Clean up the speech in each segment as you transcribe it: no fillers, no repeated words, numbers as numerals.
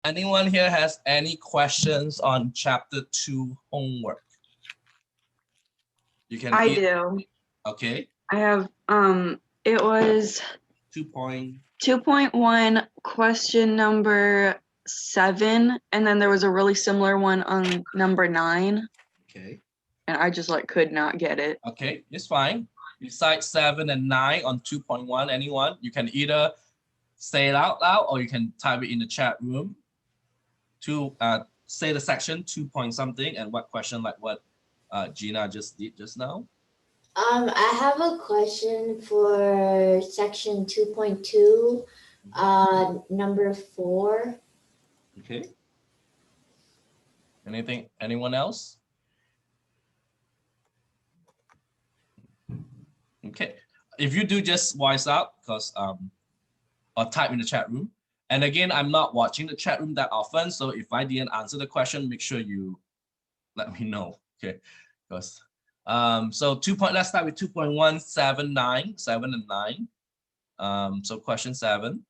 Anyone here has any questions on chapter 2 homework? You can I do. Okay. I have it was 2.1 question number 7, and then there was a really similar one on number 9. Okay. And I just like could not get it. Okay, it's fine. Besides 7 and 9 on 2.1, anyone, you can either say it out loud or you can type it in the chat room to say the section 2 point something and what question like what Gina just did just now. I have a question for section 2.2, number 4. Okay. Anyone else? Okay. If you do, just voice out because or type in the chat room. And again, I'm not watching the chat room that often, so if I didn't answer the question, make sure you let me know. Okay, because so let's start with 2.179, 7 and 9. So question 7.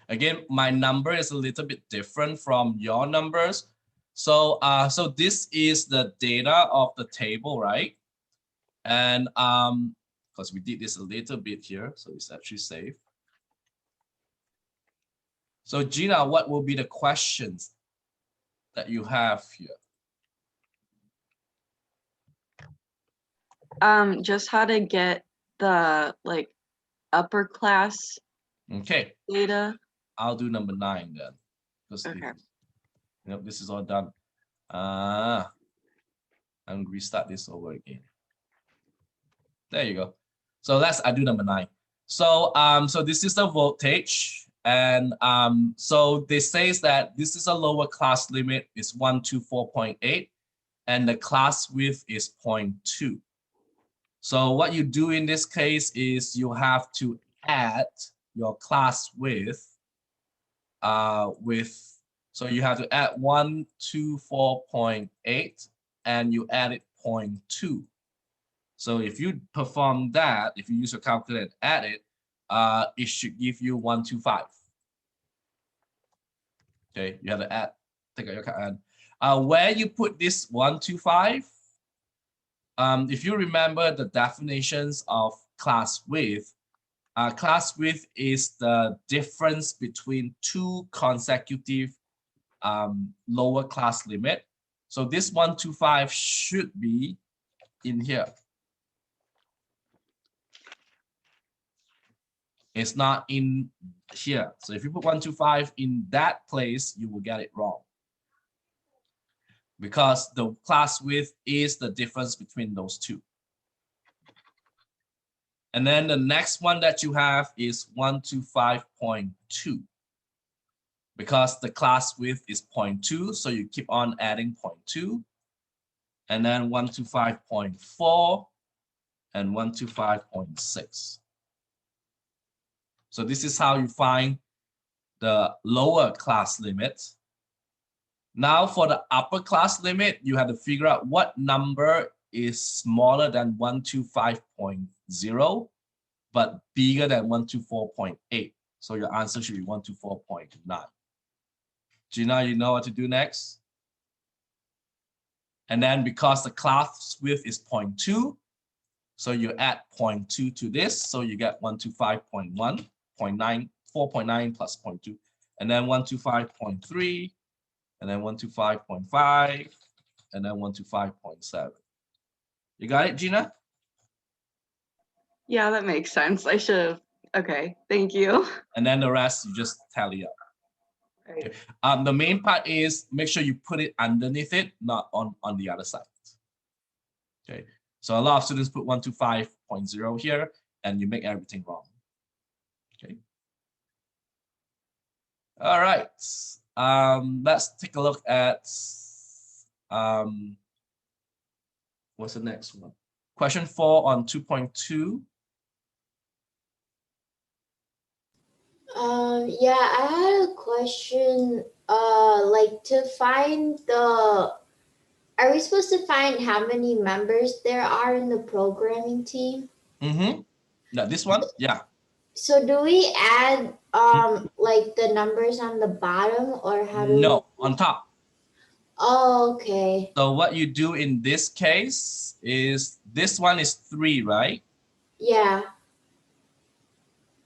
Again, my number is a little bit different from your numbers. So so this is the data of the table, right? And because we did this a little bit here, so it's actually safe. So Gina, what will be the questions that you have here? Just how to get the like upper class data. I'll do number 9 then. Okay. This is all done. I'm gonna restart this over again. There you go. So I do number 9. So so this is the voltage, and so this says that this is a lower class limit is 124.8, and the class width is 0.2. So what you do in this case is you have to add your class width so you have to add 124.8 and you add it 0.2. So if you perform that, if you use your calculator and add it, it should give you 125. Okay, you have to add, take out your calculator. Where you put this 125, if you remember the definitions of class width is the difference between 2 consecutive lower class limit. So this 125 should be in here. It's not in here. So if you put 125 in that place, you will get it wrong. Because the class width is the difference between those 2. And then the next one that you have is 125.2. Because the class width is 0.2, so you keep on adding 0.2. And then 125.4 and 125.6. So this is how you find the lower class limit. Now for the upper class limit, you have to figure out what number is smaller than 125.0, but bigger than 124.8. So your answer should be 124.9. Gina, you know what to do next? And then because the class width is 0.2, so you add 0.2 to this, so you get 125.1, 0.9, 4.9 plus 0.2, and then 125.3, and then 125.5, and then 125.7. You got it, Gina? Yeah, that makes sense. I should have. Okay, thank you. And then the rest you just tally up. Right. Okay. The main part is make sure you put it underneath it, not on the other side. Okay. So a lot of students put 125.0 here, and you make everything wrong. Okay. All right. Let's take a look at what's the next one? Question 4 on 2.2. Yeah, I had a question. Like to find the, are we supposed to find how many members there are in the programming team? Mm-hmm. Now this one, yeah. So do we add like the numbers on the bottom, or how do No, we? on top. Oh, okay. So what you do in this case is this one is 3, right? Yeah.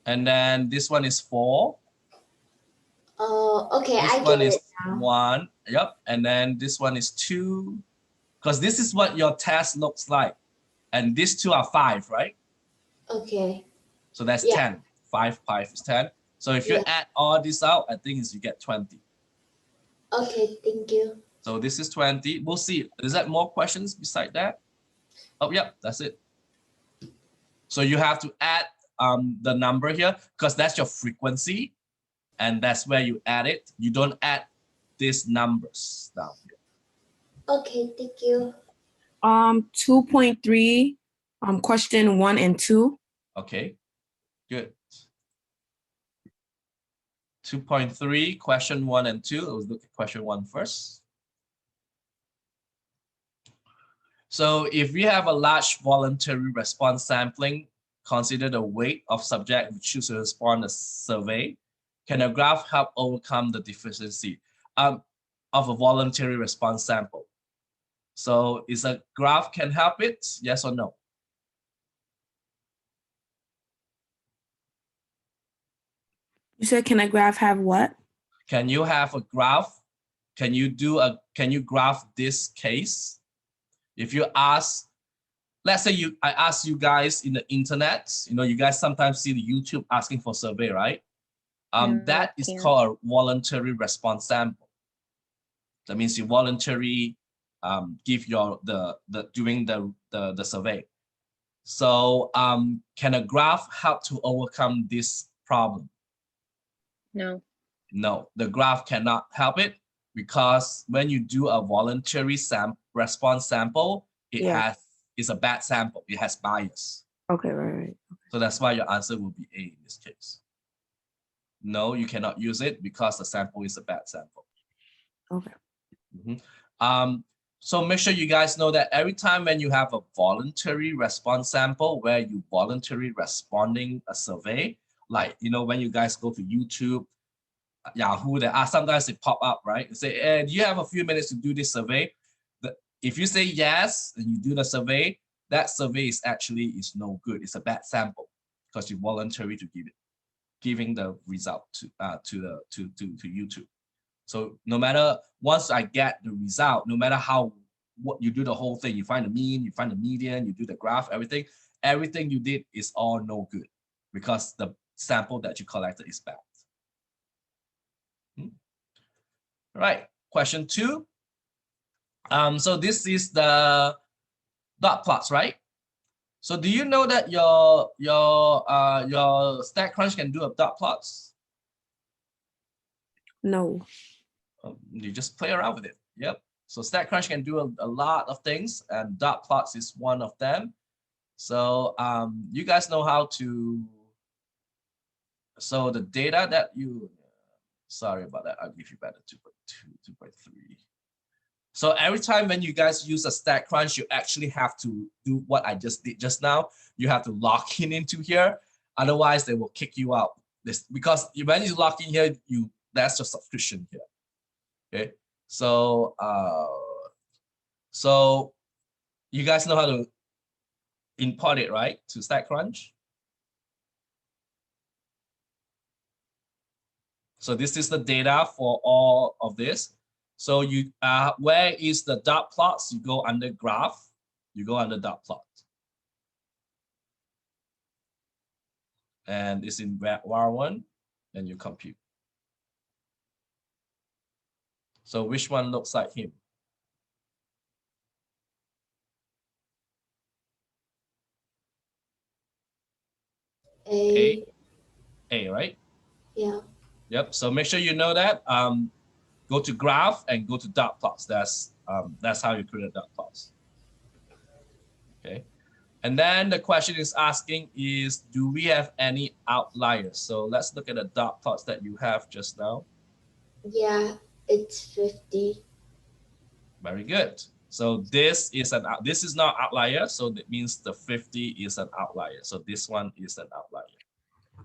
And then this one is 4. Oh, okay. This I one get is it now. 1. Yep. And then this one is 2. Because this is what your test looks like. And these 2 are 5, right? Okay. So that's Yeah. 10. 5 is 10. So if you Yeah. add all this out, I think you get 20. Okay. Thank you. So this is 20. We'll see. Is that more questions beside that? Oh, yep, that's it. So you have to add the number here because that's your frequency. And that's where you add it. You don't add these numbers down here. Okay. Thank you. 2.3, question 1 and 2. Okay, good. 2.3, question 1 and 2. Let's look at question 1 first. So if we have a large voluntary response sampling, consider the weight of subject who choose to respond to survey. Can a graph help overcome the deficiency of a voluntary response sample? So is a graph can help it? Yes or no? You said, can a graph have what? Can you have a graph? Can you graph this case? If you ask, let's say I ask you guys in the internet, you guys sometimes see the YouTube asking for survey, right? That is called a voluntary response sample. That means you voluntarily give during the survey. So can a graph help to overcome this problem? No. No, the graph cannot help it because when you do a voluntary response sample, it's a bad sample. It has bias. Okay, right. So that's why your answer will be A in this case. No, you cannot use it because the sample is a bad sample. Okay. So make sure you guys know that every time when you have a voluntary response sample where you voluntarily responding a survey, like, when you guys go to YouTube, Yahoo, sometimes they pop up, right? They say, hey, do you have a few minutes to do this survey? If you say yes, and you do the survey, that survey is no good. It's a bad sample because you voluntarily to giving the result to YouTube. So no matter, once I get the result, no matter what you do the whole thing, you find the mean, you find the median, you do the graph, everything you did is all no good because the sample that you collected is bad. All right, question 2. So this is the dot plots, right? So do you know that your StatCrunch can do a dot plots? No. You just play around with it. Yep. So StatCrunch can do a lot of things, and dot plots is one of them. So you guys know how to. So the data that you, sorry about that. I'll give you better 2.2, 2.3. So every time when you guys use a StatCrunch, you actually have to do what I just did just now. You have to log in into here. Otherwise, they will kick you out. Because when you log in here, that's your subscription here. Okay. So so you guys know how to import it, right? To StatCrunch. So this is the data for all of this. So you where is the dot plots? You go under graph, you go under dot plot. And it's in var1, and you compute. So which one looks like him? A, right? Yeah. Yep. So make sure you know that. Go to graph and go to dot plots. That's how you create dot plots. Okay. And then the question is asking is, do we have any outliers? So let's look at the dot plots that you have just now. Yeah, it's 50. Very good. So this is not outlier. So that means the 50 is an outlier. So this one is an outlier.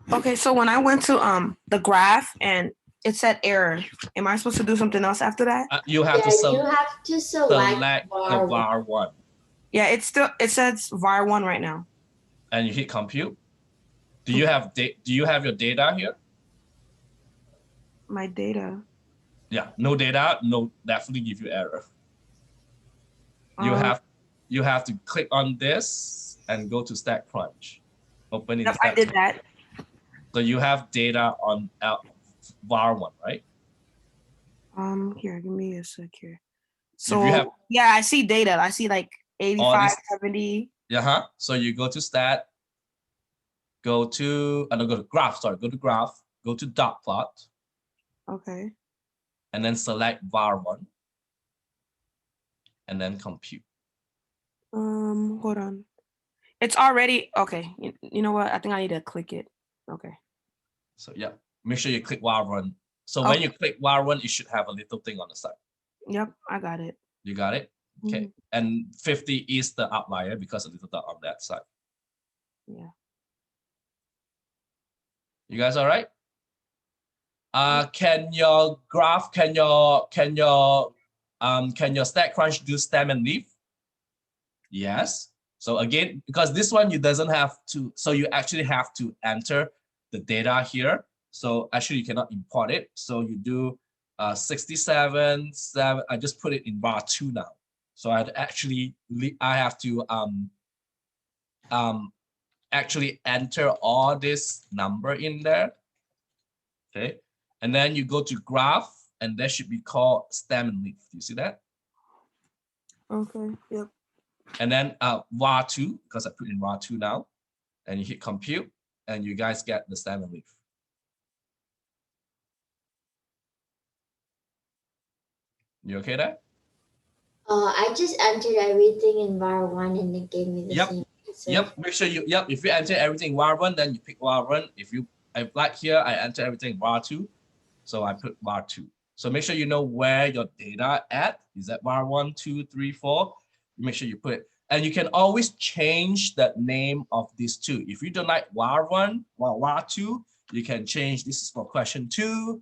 Okay, so when I went to the graph and it said error, am I supposed to do something else after that? You have to You have to select select the var one. var1 Yeah, it says var1 right now. and you hit compute. Do you have your data here? My data. Yeah, no data, no, definitely give you error. Um, You have to click on this and go to StatCrunch. Open in Yep, I did StatCrunch. that. So you have data on var1, right? Here, give me a sec here. If So you have yeah, I see data. I see like 85, these- 70. So you go to stat, go to graph, go to graph, go to dot plot, Okay. and then select var1, and then compute. Hold on. It's already okay. You know what? I think I need to click it. Okay. So yeah, make sure you click var1. So when you click var1, it should have a little thing on the side. Yep, I got it. You got it? Okay. Mhm. And 50 is the outlier because a little dot on that side. Yeah. You guys all right? Can your graph, can your StatCrunch do stem and leaf? Yes. So again, because this one you doesn't have to, so you actually have to enter the data here. So actually you cannot import it. So you do 67, 7. I just put it in var2 now. So I have to actually enter all this number in there. Okay. And then you go to graph, and that should be called stem and leaf. Do you see that? Okay. Yep. And then var2, because I put in var2 now, and you hit compute, and you guys get the stem and leaf. You okay there? I just entered everything in var one and it gave me the same answer. Yep. Make sure you if you enter everything in var1, then you pick var1. I like here, I enter everything in var2. So I put var2. So make sure you know where your data at. Is that var1, 2, 3, 4? Make sure you put it. And you can always change the name of these two. If you don't like var1 or var2, you can change. This is for question 2,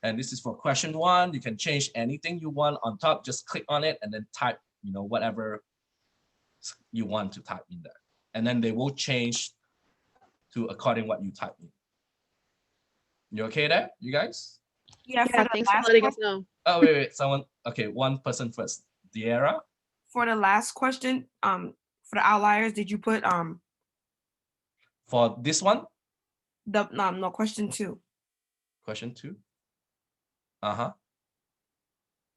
and this is for question 1. You can change anything you want on top. Just click on it and then type, whatever you want to type in there. And then they will change to according what you type in. You okay there, you guys? Yeah. Yeah, thanks for letting us know. Oh, wait, someone. Okay, one person first. Diera. For the last question, for the outliers, did you put For this one, no, question 2. question 2.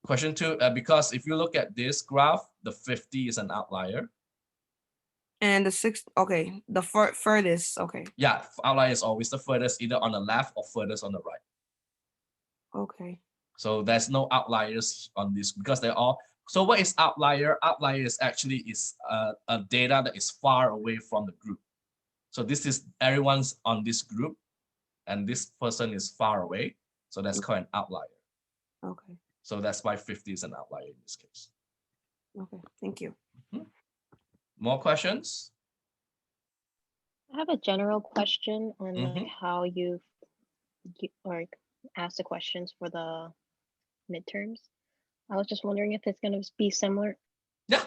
Question 2, because if you look at this graph, the 50 is an outlier. And the 6, okay, the furthest, okay. Yeah, outlier is always the furthest, either on the left or furthest on the right. Okay. So there's no outliers on this because they're all. So what is outlier? Outlier is actually a data that is far away from the group. So this is everyone's on this group, and this person is far away. So that's called an outlier. Okay. So that's why 50 is an outlier in this case. Okay. Thank you. More questions? I have a general question on like Mhm. how you or ask the questions for the midterms. I was just wondering if it's going to be similar. Yeah,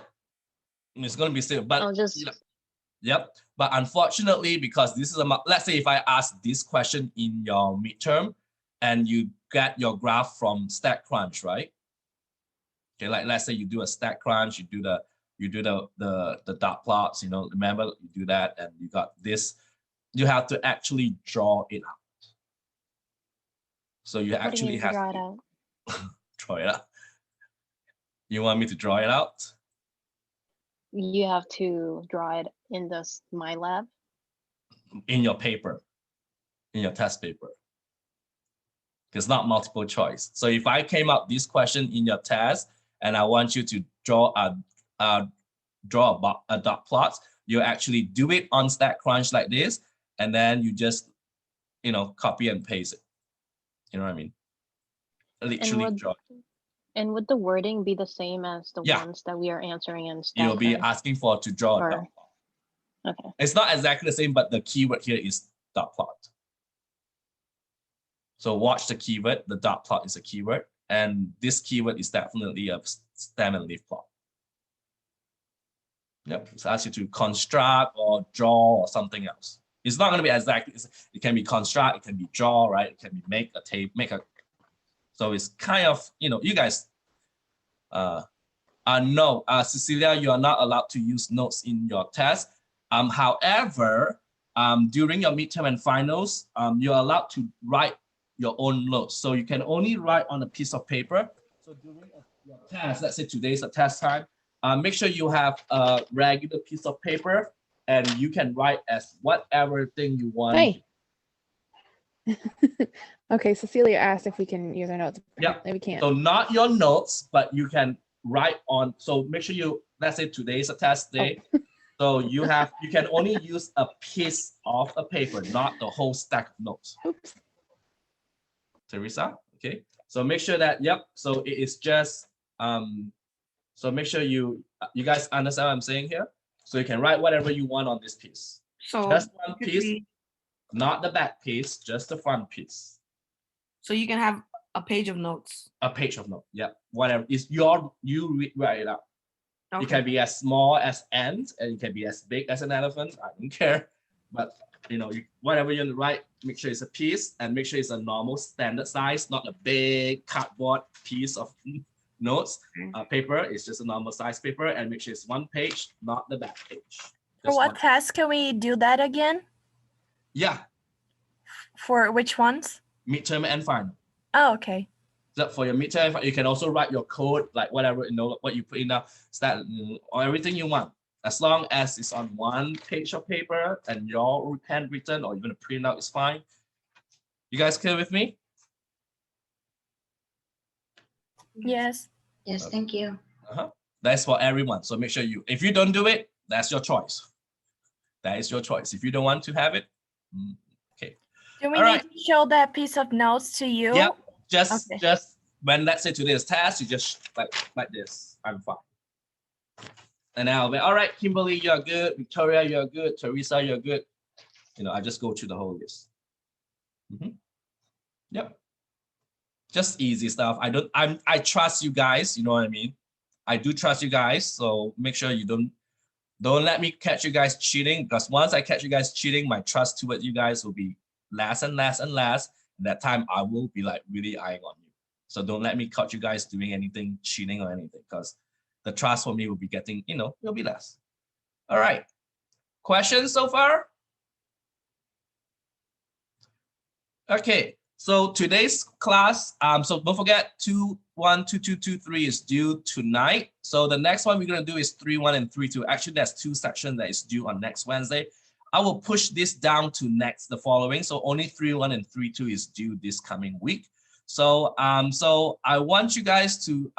it's going to be still, but I'll just yep. But unfortunately, because this is let's say if I ask this question in your midterm, and you get your graph from StatCrunch, right? Okay, like let's say you do a StatCrunch, you do the dot plots, remember you do that, and you got this. You have to actually draw it out. So you what do you actually mean have draw to it out? draw it out. You want me to draw it out? You have to draw it in this MyLab. In your paper, in your test paper. It's not multiple choice. So if I came up this question in your test and I want you to draw a dot plot, you actually do it on StatCrunch like this, and then you just copy and paste it. You know what I mean? Literally draw. And would the wording be the same as the Yeah. ones that we are answering in StatCrunch? You'll be asking for to draw a Or- dot plot. Okay. It's not exactly the same, but the keyword here is dot plot. So watch the keyword. The dot plot is a keyword, and this keyword is definitely a stem and leaf plot. Yep, so ask you to construct or draw or something else. It's not going to be exactly. It can be construct, it can be draw, right? It can be make a tape, make a. So it's kind of, you know, you guys. No, Cecilia, you are not allowed to use notes in your test. However, during your midterm and finals, you're allowed to write your own notes. So you can only write on a piece of paper. So during your test, let's say today's a test time, make sure you have a regular piece of paper and you can write as whatever thing you want. Hey. Okay, Cecilia asked if we can use our notes. Yeah, we can't. So not your notes, but you can write on. So make sure you, let's say today's a test day. Oh. So you can only use a piece of a paper, not the whole stack of notes. Oops. Teresa, okay. So make sure that, yep. So it is just, so make sure you guys understand what I'm saying here. So you can write whatever you want on this piece. So just one piece, not the back piece, just the front piece. So you can have a page of notes. A page of notes, yeah. Whatever is you write it out. Okay. It can be as small as ant, and it can be as big as an elephant. I don't care, but you know, whatever you write, make sure it's a piece, and make sure it's a normal standard size, not a big cardboard piece of notes. Paper is just a normal size paper, and make sure it's one page, not the back page. For what test can we do that again? Yeah. For which ones? Midterm and final. Oh, okay. So for your midterm, you can also write your code, like whatever, you know, what you put in now, start or everything you want, as long as it's on one page of paper and your handwritten or even a printout is fine. You guys clear with me? Yes. Yes, thank you. That's for everyone. So make sure if you don't do it, that's your choice. That is your choice. If you don't want to have it, okay. Do we need to show that piece of notes to you? Yep. Just when, let's say today's task, you just like this. I'm fine. And I'll be all right. Kimberly, you're good. Victoria, you're good. Teresa, you're good. You know, I just go through the whole list. Yep. Just easy stuff. I trust you guys. You know what I mean? I do trust you guys. So make sure you don't let me catch you guys cheating, because once I catch you guys cheating, my trust towards you guys will be less and less and less. And that time I will be like really eyeing on you. So don't let me catch you guys doing anything, cheating or anything, because the trust for me will be getting, you know, it'll be less. All right. Questions so far? Okay. So today's class, so don't forget 2-1-2-2-2-3 is due tonight. So the next one we're going to do is 3-1 and 3-2. Actually, there's 2 sections that is due on next Wednesday. I will push this down to the following. So only 3-1 and 3-2 is due this coming week. So so I want you guys to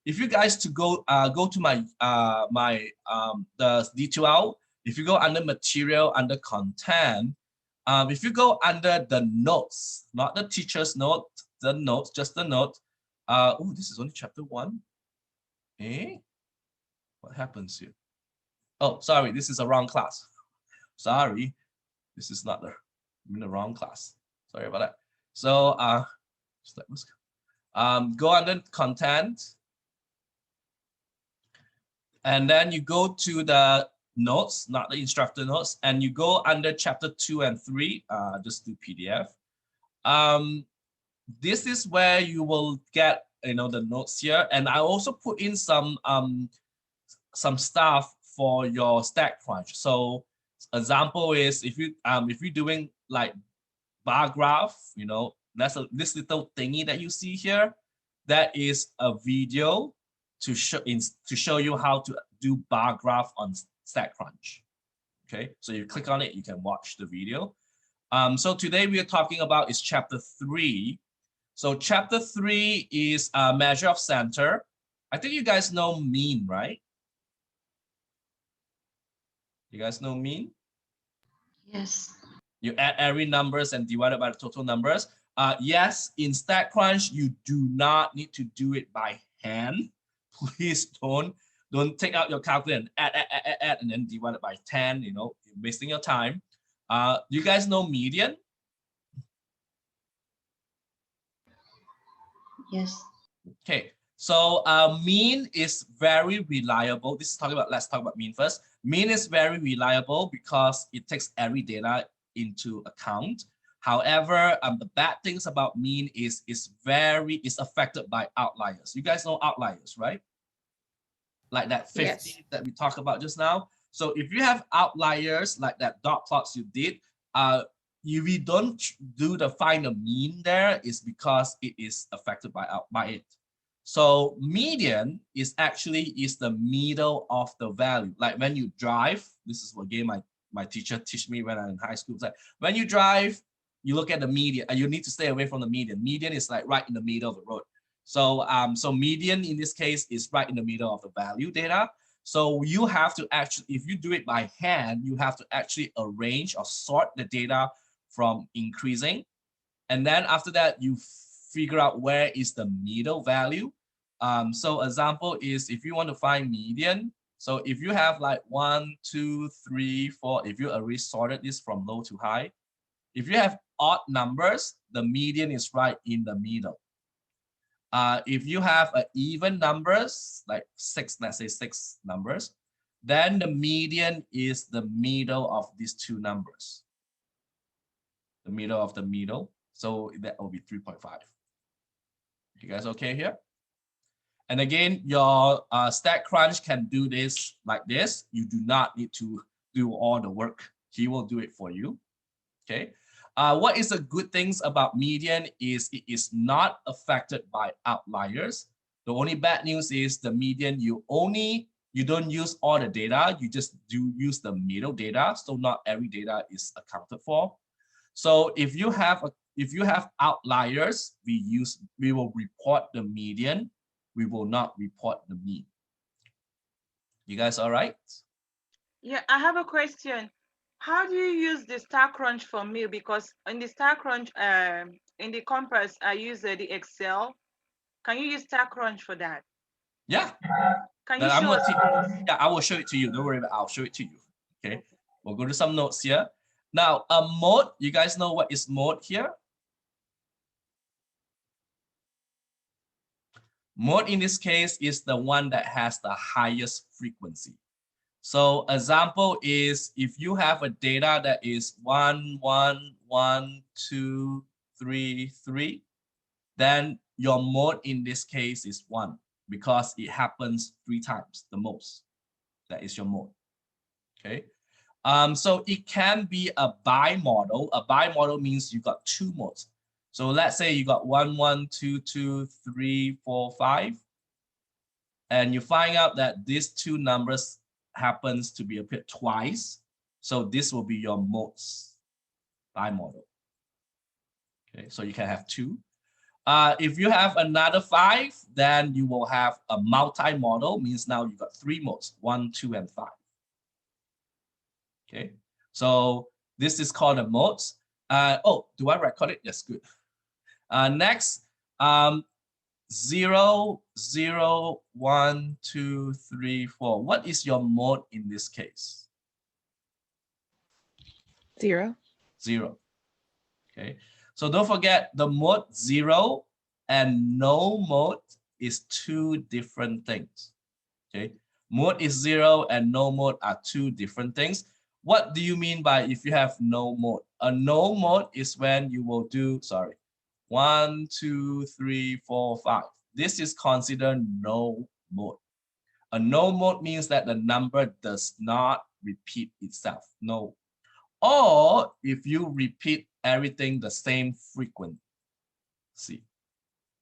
if you guys to go to my the D2L. If you go under material, under content, if you go under the notes, not the teacher's note, the notes, just the note. Oh, this is only chapter 1. What happens here? Oh, sorry, this is a wrong class. Sorry, this is not I'm in the wrong class. Sorry about that. So go under content, and then you go to the notes, not the instructor notes, and you go under chapter 2 and 3. Just do PDF. This is where you will get, you know, the notes here, and I also put in some stuff for your StatCrunch. So example is if you're doing like bar graph, you know, this little thingy that you see here, that is a video to show you how to do bar graph on StatCrunch. Okay, so you click on it, you can watch the video. So today we are talking about is chapter 3. So chapter 3 is a measure of center. I think you guys know mean, right? You guys know mean? Yes. You add every numbers and divide it by the total numbers. Yes, in StatCrunch, you do not need to do it by hand. Please don't take out your calculator and add, and then divide it by 10. You know, you're wasting your time. You guys know median? Yes. Okay, so mean is very reliable. This is talking about, let's talk about mean first. Mean is very reliable because it takes every data into account. However, the bad things about mean is it's affected by outliers. You guys know outliers, right? Like that 50 Yes. that we talked about just now. So if you have outliers like that dot plots you did, if we don't do the find the mean there, is because it is affected by it. So median is actually the middle of the value. Like when you drive, this is what game my teacher teach me when I'm in high school. It's like when you drive, you look at the median, and you need to stay away from the median. Median is like right in the middle of the road. So so median in this case is right in the middle of the value data. So you have to actually, if you do it by hand, you have to actually arrange or sort the data from increasing. And then after that, you figure out where is the middle value. So example is if you want to find median. So if you have like 1, 2, 3, 4, if you already sorted this from low to high, if you have odd numbers, the median is right in the middle. If you have even numbers, like 6, let's say 6 numbers, then the median is the middle of these 2 numbers. The middle of the middle. So that will be 3.5. You guys okay here? And again, your StatCrunch can do this like this. You do not need to do all the work. He will do it for you. Okay. What is the good things about median is it is not affected by outliers. The only bad news is the median, you don't use all the data, you just do use the middle data. So not every data is accounted for. So if you have outliers, we will report the median. We will not report the mean. You guys all right? Yeah, I have a question. How do you use the StatCrunch for me? Because in the StatCrunch, in the Compass, I use the Excel. Can you use StatCrunch for that? Yeah. Can you show us? Yeah, I will show it to you. Don't worry about it. I'll show it to you. Okay. We'll go to some notes here. Now, mode, you guys know what is mode here? Mode in this case is the one that has the highest frequency. So example is if you have a data that is 1, 1, 1, 2, 3, 3, then your mode in this case is 1 because it happens 3 times the most. That is your mode. Okay. So it can be a bimodal. A bimodal means you got 2 modes. So let's say you got 1, 1, 2, 2, 3, 4, 5, and you find out that these 2 numbers happens to be appeared twice. So this will be your modes bimodal. Okay, so you can have 2. If you have another 5, then you will have a multi-modal, means now you got 3 modes, 1, 2, and 5. Okay, so this is called a modes. Oh, do I record it? Yes, good. Next, 0, 0, 1, 2, 3, 4. What is your mode in this case? 0. 0. Okay, so don't forget the mode 0 and no mode is 2 different things. Okay, mode is 0 and no mode are 2 different things. What do you mean by if you have no mode? A no mode is when you will do, 1, 2, 3, 4, 5. This is considered no mode. A no mode means that the number does not repeat itself. No. Or if you repeat everything the same frequency.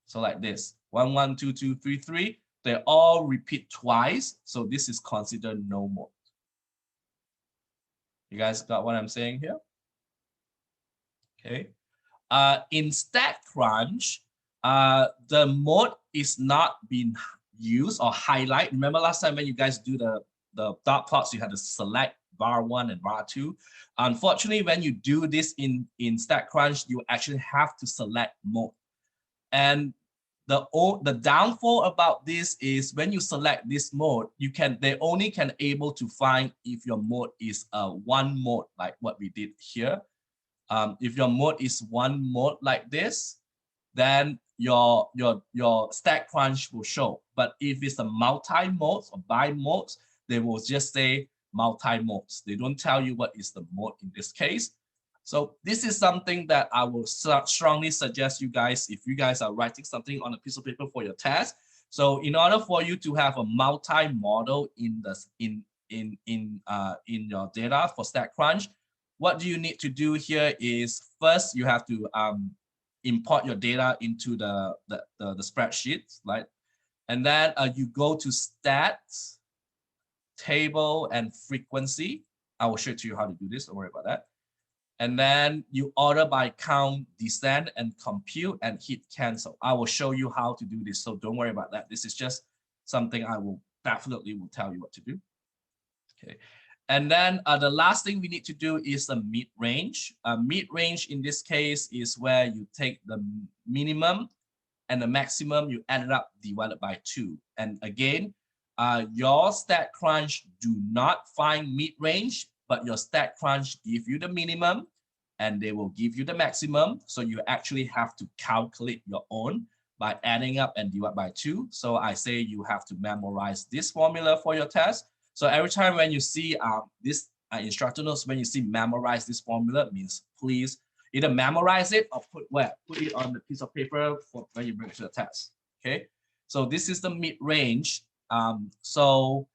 So like this, 1, 1, 2, 2, 3, 3. They all repeat twice. So this is considered no mode. You guys got what I'm saying here? Okay. In StatCrunch, the mode is not being used or highlight. Remember last time when you guys do the dot plots, you had to select bar 1 and bar 2. Unfortunately, when you do this in StatCrunch, you actually have to select mode. And the downfall about this is when you select this mode, they only can able to find if your mode is one mode like what we did here. If your mode is one mode like this, then your StatCrunch will show. But if it's a multi-modes or bi-modes, they will just say multi-modes. They don't tell you what is the mode in this case. So this is something that I will strongly suggest you guys, if you guys are writing something on a piece of paper for your test. So in order for you to have a multi-model in your data for StatCrunch, what do you need to do here is first you have to import your data into the spreadsheet, right? And then you go to stats, table, and frequency. I will show it to you how to do this, don't worry about that. And then you order by count, descend, and compute, and hit cancel. I will show you how to do this, so don't worry about that. This is just something I will definitely tell you what to do. Okay. And then the last thing we need to do is the mid-range. Mid-range in this case is where you take the minimum and the maximum, you add it up, divided by 2. And again, your StatCrunch do not find mid-range, but your StatCrunch give you the minimum and they will give you the maximum. So you actually have to calculate your own by adding up and divide by 2. So I say you have to memorize this formula for your test. So every time when you see this instructor notes, when you see memorize this formula, it means please either memorize it or put it on the piece of paper for when you bring it to the test. Okay, so this is the mid-range. So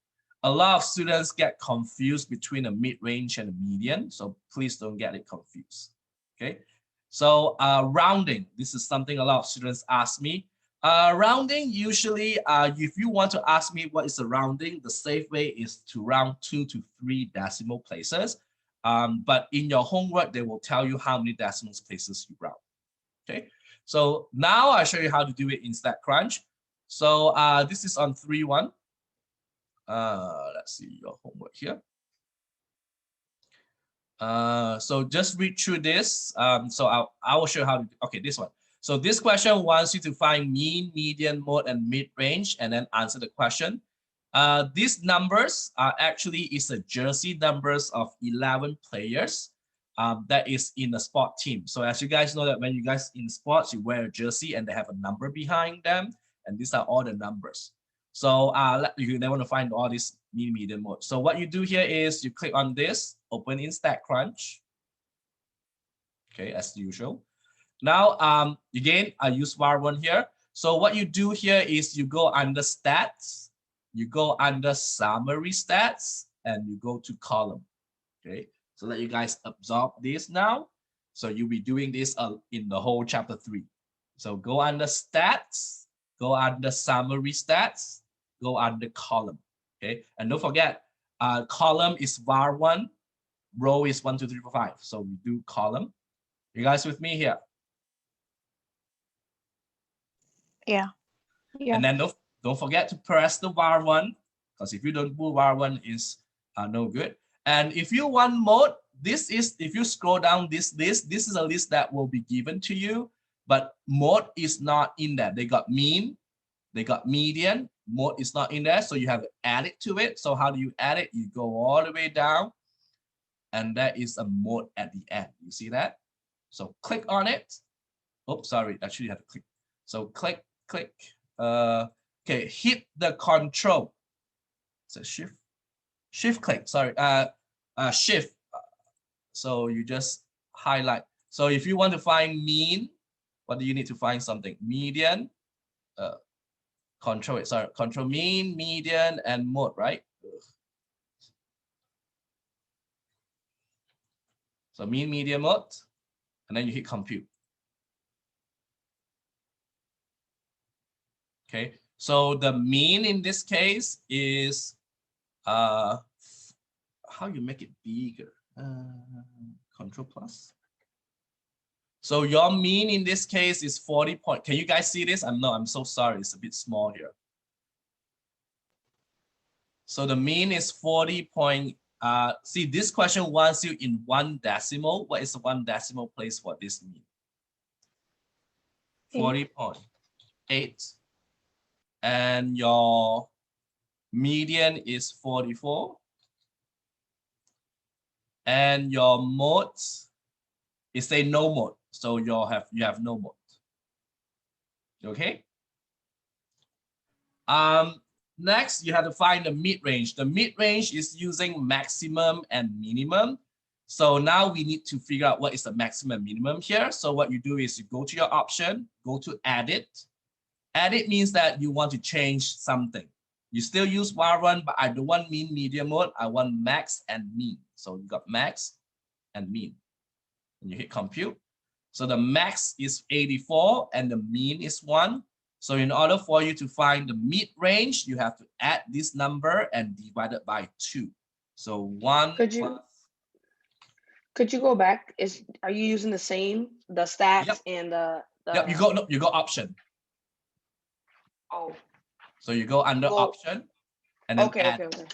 a lot of students get confused between a mid-range and a median. So please don't get it confused. Okay, so rounding. This is something a lot of students ask me. Rounding, usually, if you want to ask me what is a rounding, the safe way is to round 2 to 3 decimal places. But in your homework, they will tell you how many decimal places you round. Okay, so now I'll show you how to do it in StatCrunch. So this is on 3.1. Let's see your homework here. So just read through this. So I will show you how to, okay, this one. So this question wants you to find mean, median, mode, and mid-range, and then answer the question. These numbers are actually is a jersey numbers of 11 players that is in the sport team. So as you guys know that when you guys in sports, you wear a jersey and they have a number behind them, and these are all the numbers. So you want to find all these mean, median, mode. So what you do here is you click on this, open in StatCrunch. Okay, as usual. Now, again, I use var1 here. So what you do here is you go under stats, you go under summary stats, and you go to column. Okay, so let you guys absorb this now. So you'll be doing this in the whole chapter 3. So go under stats, go under summary stats, go under column. Okay, and don't forget, column is var1, row is 1, 2, 3, 4, 5. So we do column. You guys with me here? Yeah. And then don't forget to press the var1, because if you don't do var1 is no good. And if you want mode, this is, if you scroll down this list, this is a list that will be given to you, but mode is not in there. They got mean, they got median, mode is not in there, so you have to add it to it. So how do you add it? You go all the way down, and there is a mode at the end. You see that? So click on it. Oops, sorry, actually you have to click. So click. Okay, hit the control. So shift click, sorry, shift. So you just highlight. So if you want to find mean, what do you need to find something? Median, control it, sorry, control mean, median, and mode, right? So mean, median, mode, and then you hit compute. Okay, so the mean in this case is how you make it bigger, control plus. So your mean in this case is 40 point. Can you guys see this? I'm so sorry, it's a bit small here. So the mean is 40 point. See, this question wants you in 1 decimal. What is 1 decimal place for this mean? 40.8. And your median is 44. And your modes is a no mode. So you have no mode. Okay. Next, you have to find the mid-range. The mid-range is using maximum and minimum. So now we need to figure out what is the maximum and minimum here. So what you do is you go to your option, go to edit. Edit means that you want to change something. You still use var1, but I don't want mean median mode. I want max and mean. So you got max and mean. And you hit compute. So the max is 84 and the mean is 1. So in order for you to find the mid-range, you have to add this number and divide it by 2. So 1 Could you go back? Are you using the same, the stats Yep. and the Yep, you go option. Oh, So you go under Well, option and then okay, add. okay.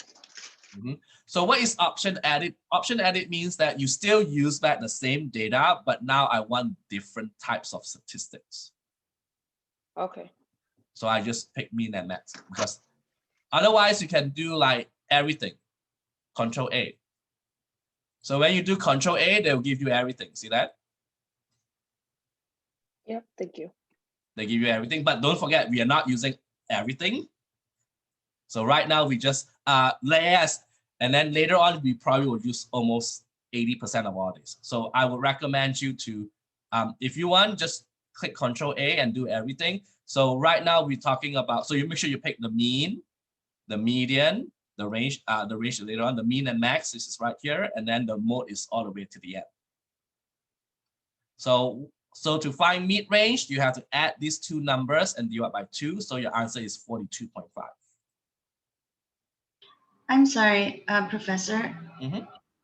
So what is option edit? Option edit means that you still use back the same data, but now I want different types of statistics. Okay. So I just pick mean and max because otherwise you can do like everything. Control A. So when you do Control A, they'll give you everything. See that? Yep, thank you. They give you everything, but don't forget we are not using everything. So right now we just layers, and then later on we probably will use almost 80% of all this. So I would recommend you to, if you want, just click Control A and do everything. So right now we're talking about, so you make sure you pick the mean, the median, the range later on, the mean and max, this is right here, and then the mode is all the way to the end. So to find mid-range, you have to add these two numbers and divide by 2. So your answer is 42.5. I'm sorry, Professor.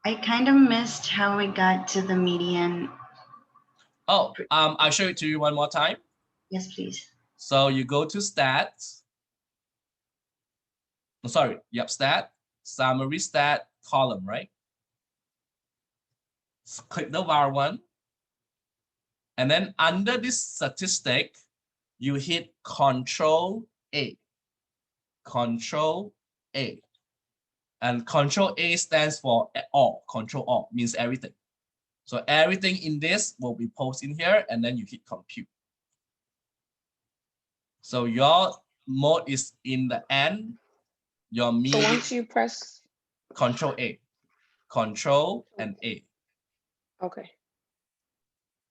I kind of missed how we got to the median. Oh, I'll show it to you one more time. Yes, please. So you go to stats. Oh, sorry, yep, stat, summary stat, column, right? So click the var1. And then under this statistic, you hit Control A. Control A. And Control A stands for all. Control all means everything. So everything in this will be posted in here, and then you hit compute. So your mode is in the end. Your mean. So once you press Control A. Control and A. Okay.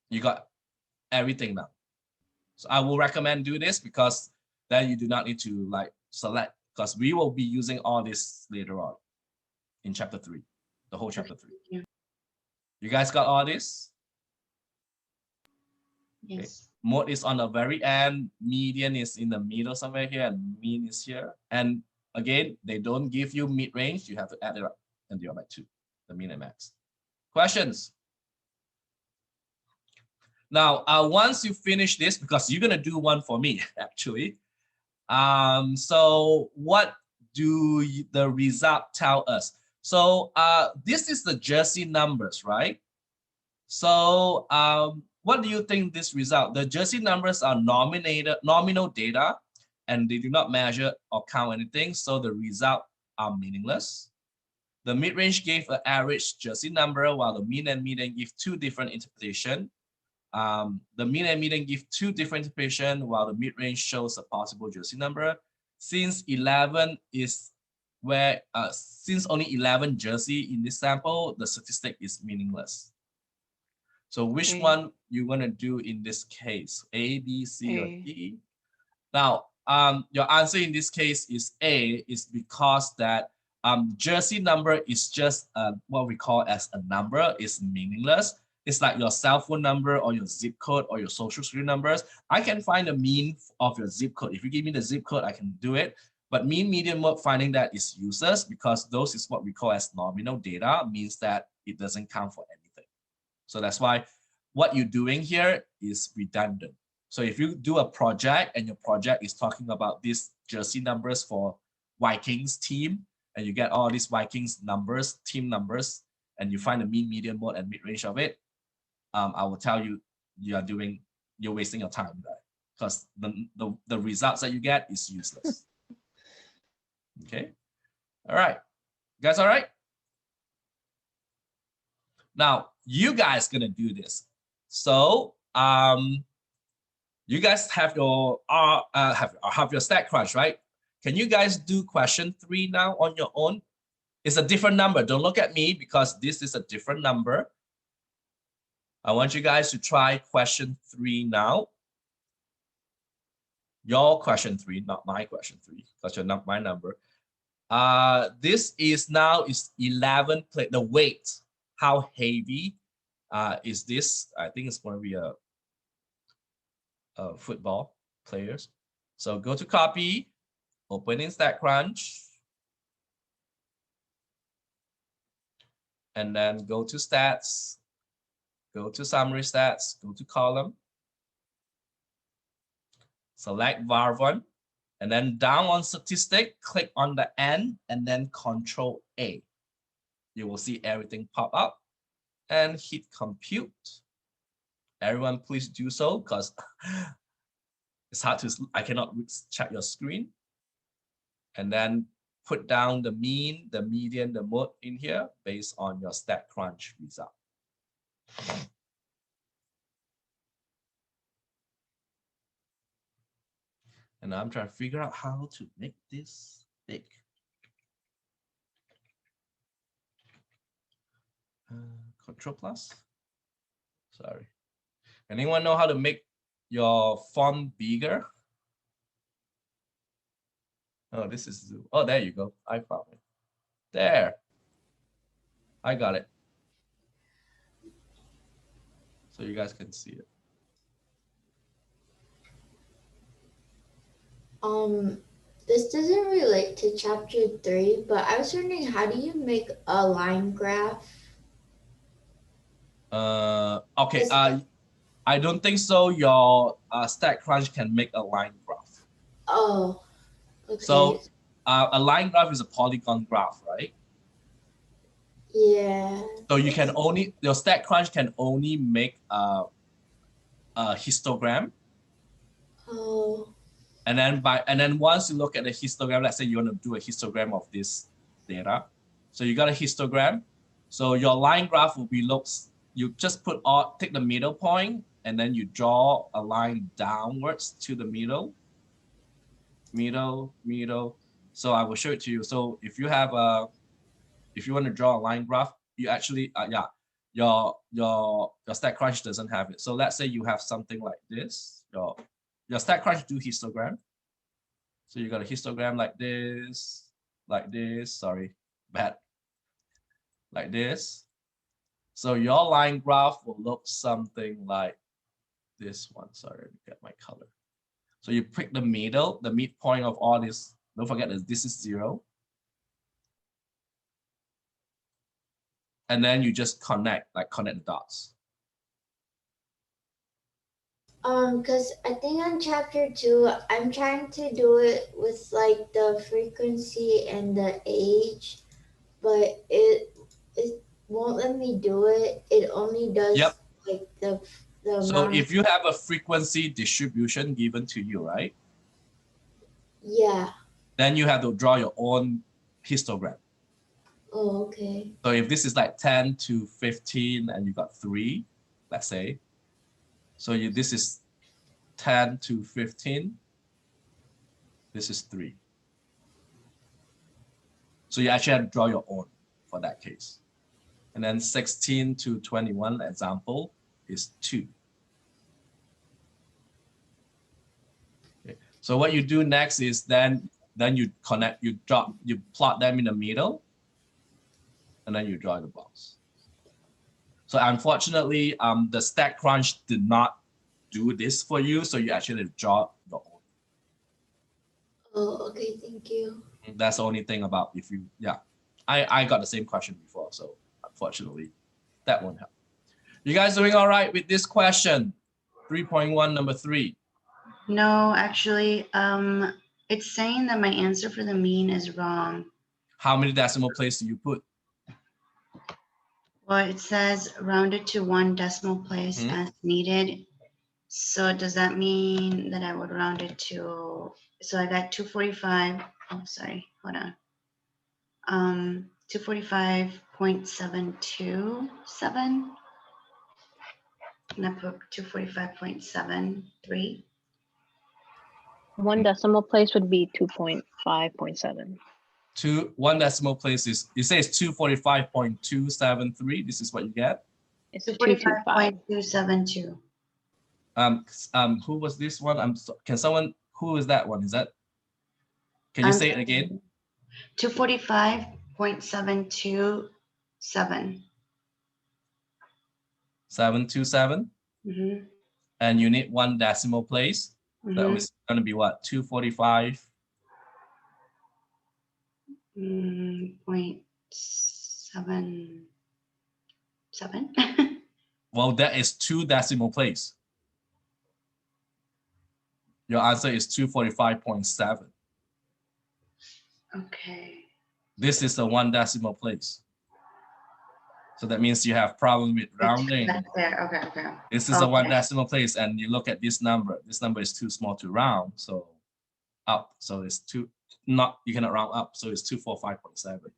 You got everything now. So I will recommend do this because then you do not need to like select, because we will be using all this later on in chapter 3, the whole chapter 3. Yeah. You guys got all this? Yes. Okay. Mode is on the very end, median is in the middle somewhere here, and mean is here. And again, they don't give you mid-range, you have to add it up and divide by 2, the mean and max. Questions? Now, once you finish this, because you're gonna do one for me, actually. So what do the result tell us? So this is the Jersey numbers, right? So what do you think this result? The Jersey numbers are nominal data, and they do not measure or count anything, so the result are meaningless. The mid-range gave an average Jersey number, while the mean and median give 2 different interpretations. The mean and median give 2 different interpretations, while the mid-range shows a possible Jersey number. Since 11 is where, since only 11 Jersey in this sample, the statistic is meaningless. So which one you want to do in this case? A, B, C, or D? Now, your answer in this case is A, is because that Jersey number is just what we call as a number, is meaningless. It's like your cell phone number or your zip code or your social security numbers. I can find the mean of your zip code. If you give me the zip code, I can do it. But mean, median, mode, finding that is useless because those is what we call as nominal data, means that it doesn't count for anything. So that's why what you're doing here is redundant. So if you do a project and your project is talking about these Jersey numbers for Vikings team, and you get all these Vikings numbers, team numbers, and you find the mean, median, mode, and mid-range of it, I will tell you, you're wasting your time there because the results that you get is useless. Okay, all right, you guys, all right? Now, you guys gonna do this. So, You guys have your have your StatCrunch, right? Can you guys do question 3 now on your own? It's a different number. Don't look at me because this is a different number. I want you guys to try question 3 now. Your question 3, not my question 3, because you're not my number. This is now is 11 plate. The weight, how heavy is this? I think it's going to be a football players. So go to copy, open in StatCrunch, and then go to stats, go to summary stats, go to column, select var1, and then down on statistic, click on the N and then Control A. You will see everything pop up and hit compute. Everyone, please do so because it's hard to, I cannot check your screen. And then put down the mean, the median, the mode in here based on your StatCrunch result. And I'm trying to figure out how to make this big. Control plus. Sorry. Anyone know how to make your font bigger? Oh, this is Zoom. Oh, there you go. I found it. There. I got it. So you guys can see it. This doesn't relate to chapter 3, but I was wondering, how do you make a line graph? Okay. I don't think so. Your StatCrunch can make a line graph. Oh, okay. So a line graph is a polygon graph, right? Yeah. So you can only, your StatCrunch can only make a histogram. Oh. And then once you look at the histogram, let's say you want to do a histogram of this data. So you got a histogram. So your line graph will be looks, you just put all, take the middle point and then you draw a line downwards to the middle. So I will show it to you. So if you have a, if you want to draw a line graph, you actually, your StatCrunch doesn't have it. So let's say you have something like this. Your StatCrunch do histogram. So you got a histogram like this, sorry, bad, like this. So your line graph will look something like this one. Sorry, let me get my color. So you pick the middle, the midpoint of all this. Don't forget that this is 0. And then you just connect the dots. Because I think on chapter 2, I'm trying to do it with like the frequency and the age, but it won't let me do it. It only does like the So amount. if you have a frequency distribution given to you, right? Yeah. Then you have to draw your own histogram. Oh, okay. So if this is like 10 to 15 and you got 3, let's say. So this is 10 to 15. This is 3. So you actually have to draw your own for that case. And then 16 to 21 example is 2. Okay. So what you do next is then you connect, you plot them in the middle, and then you draw the box. So unfortunately, the StatCrunch did not do this for you, so you actually draw your own. Oh, okay, thank you. That's the only thing about if you, I got the same question before, so unfortunately, that won't help. You guys doing all right with this question? 3.1, number 3. No, actually, it's saying that my answer for the mean is wrong. How many decimal places do you put? Well, it says rounded to 1 decimal place as needed. So does that mean that I would round it to, so I got 245, oh, sorry, hold on. 245.727, and I put 245.73. One decimal place would be 2.5.7. One decimal place is, it says 245.273. This is what you get. It's 225. 245.272. Who was this one? Can someone, who is that one? Is that, can you say it again? 245.727. 727. Mm-hmm. And you need one decimal place. That was going to be what? 245. 0.77. Well, that is 2 decimal place. Your answer is 245.7. Okay. This is the 1 decimal place. So that means you have problem with rounding. That's there. Okay, okay. This is a 1 decimal place, and you look at this number. This number is too small to round, so up. So it's you cannot round up. So it's 245.7.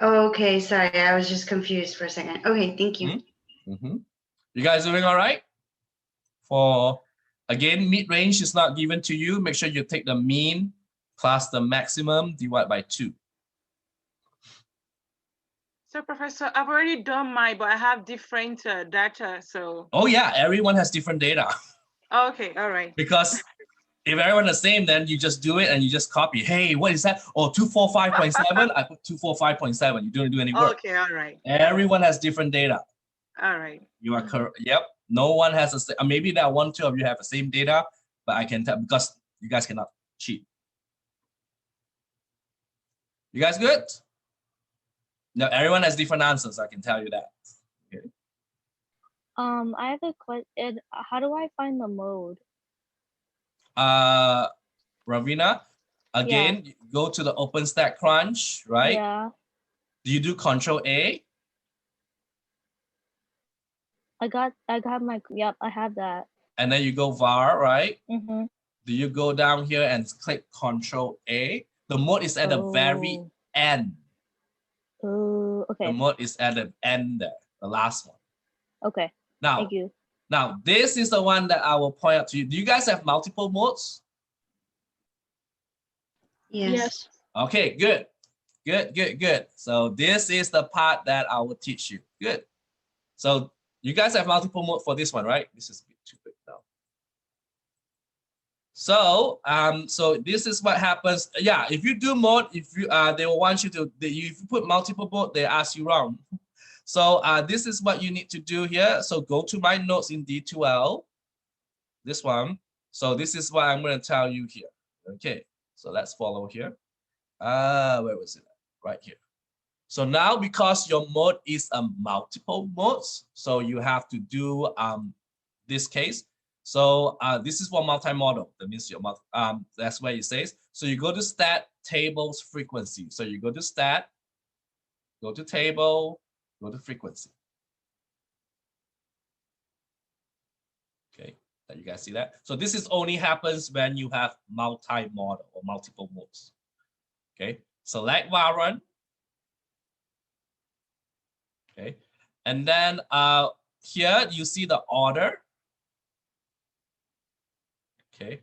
Okay, sorry, I was just confused for a second. Okay, thank you. You guys doing all right? For again, mid-range is not given to you. Make sure you take the mean plus the maximum divided by 2. So Professor, I've already done mine, but I have different data, so. Oh yeah, everyone has different data. Okay, all right. Because if everyone is the same, then you just do it and you just copy. Hey, what is that? Oh, 245.7. I put 245.7. You don't do any work. Okay, all right. Everyone has different data. All right. You are correct. Yep. No one has maybe that 1, 2 of you have the same data, but I can tell because you guys cannot cheat. You guys good? No, everyone has different answers. I can tell you that. Okay. I have a question. How do I find the mode? Ravina, again, go to the OpenStack Crunch, right? Yeah. Do you do Control A? I got my, yep, I have that. And then you go var, right? Mm-hmm. Do you go down here and click Control A? The mode is at the very end. Oh, okay. The mode is at the end there, the last one. Okay. Now, thank you. Now, this is the one that I will point out to you. Do you guys have multiple modes? Yes. Okay, good. Good. So this is the part that I will teach you. Good. So you guys have multiple mode for this one, right? This is a bit too quick now. So, so this is what happens. Yeah, if you do mode, if you they will want you to. If you put multiple mode, they ask you round. So this is what you need to do here. So go to my notes in D2L. This one. So this is what I'm going to tell you here. Okay. So let's follow here. Where was it? Right here. So now because your mode is a multiple modes, so you have to do this case. So this is for multi-model. That means your that's where it says. So you go to stat tables frequency. So you go to stat, go to table, go to frequency. Okay, you guys see that? So this is only happens when you have multi-model or multiple modes. Okay, select Varun. Okay, and then here you see the order. Okay,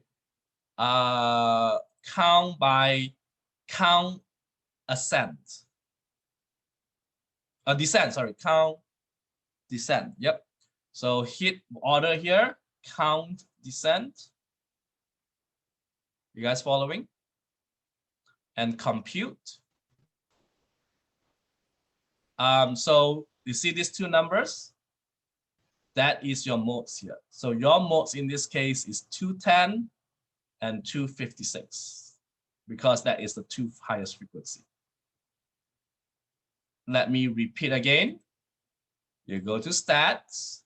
count ascent. Descent, sorry, count descent. Yep. So hit order here, count descent. You guys following? And compute. So you see these two numbers? That is your modes here. So your modes in this case is 210 and 256 because that is the two highest frequency. Let me repeat again. You go to stats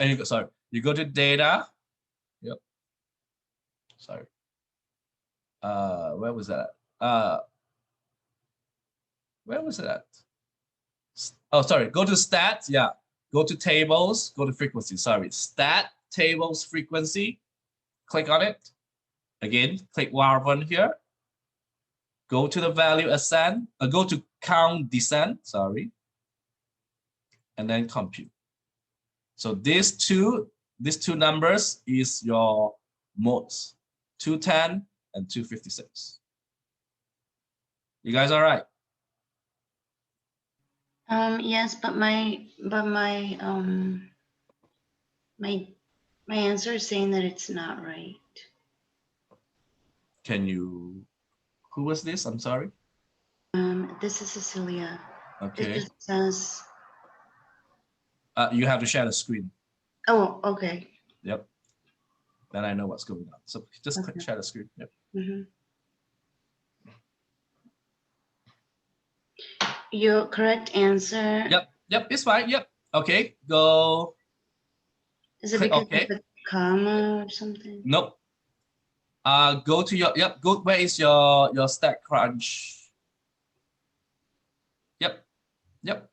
and you go, you go to data. Yep. Sorry. Where was that? Where was it at? Oh, sorry. Go to stats. Yeah. Go to tables. Go to frequency. Sorry. Stat tables frequency. Click on it. Again, click Varun here. Go to the value ascent. Go to count descent. Sorry. And then compute. So these two numbers is your modes. 210, and 256. You guys all right? Yes, but my answer is saying that it's not right. Can you, who was this? I'm sorry. This is Cecilia. It Okay. just says, You have to share the screen. oh, okay. Yep. Then I know what's going on. So just click Okay. share the screen. Yep. Mhm. Your correct answer. Yep. Yep. It's fine. Yep. Okay. Go. Is it Click because OK. of the comma or something? Nope. Go to your, yep, go, where is your StatCrunch? Yep, yep.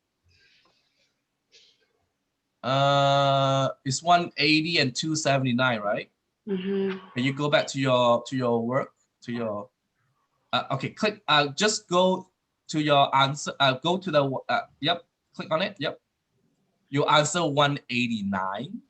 It's 180 and 279, right? Mm-hmm. Can you go back to your work, to your, okay, click, just go to your answer, go to the, yep, click on it, yep. You answer 189.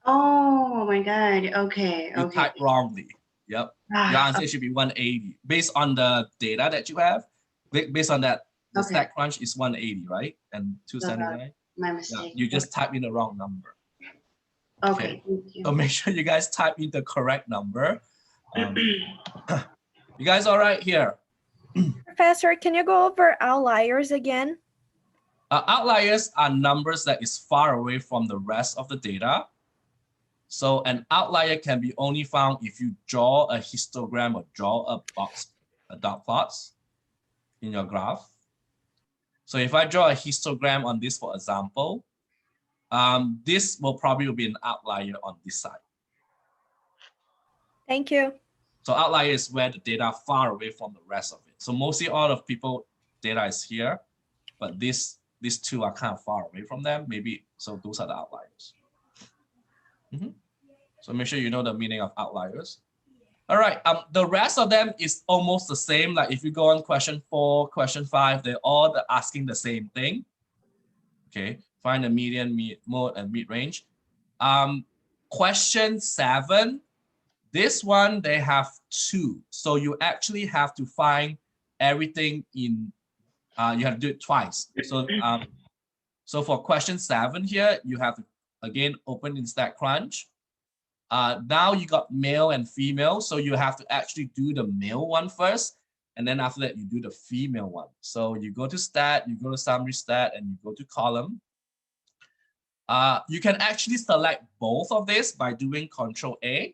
Oh my God. Okay. You Okay. type wrongly. Yep. Your answer should be 180 based on the data that you have. Based on that, the Okay. StatCrunch is 180, right? And 279. My Yeah, mistake. you just type in the wrong number. Okay. Thank you. So make sure you guys type in the correct number. You guys all right here? Professor, can you go over outliers again? Outliers are numbers that is far away from the rest of the data. So an outlier can be only found if you draw a histogram or draw a box, a dot plots in your graph. So if I draw a histogram on this, for example, this will probably be an outlier on this side. Thank you. So outlier is where the data are far away from the rest of it. So mostly all of people data is here, but these two are kind of far away from them. Maybe, so those are the outliers. So make sure you know the meaning of outliers. All right, the rest of them is almost the same. Like if you go on question 4, question 5, they're all asking the same thing. Okay, find the median, mode, and mid-range. Question 7, this one, they have 2. So you actually have to find everything in, you have to do it twice. So, so for question 7 here, you have to, again, open in StatCrunch. Now you got male and female, so you have to actually do the male one first, and then after that you do the female one. So you go to stat, you go to summary stat, and you go to column. You can actually select both of this by doing Control A,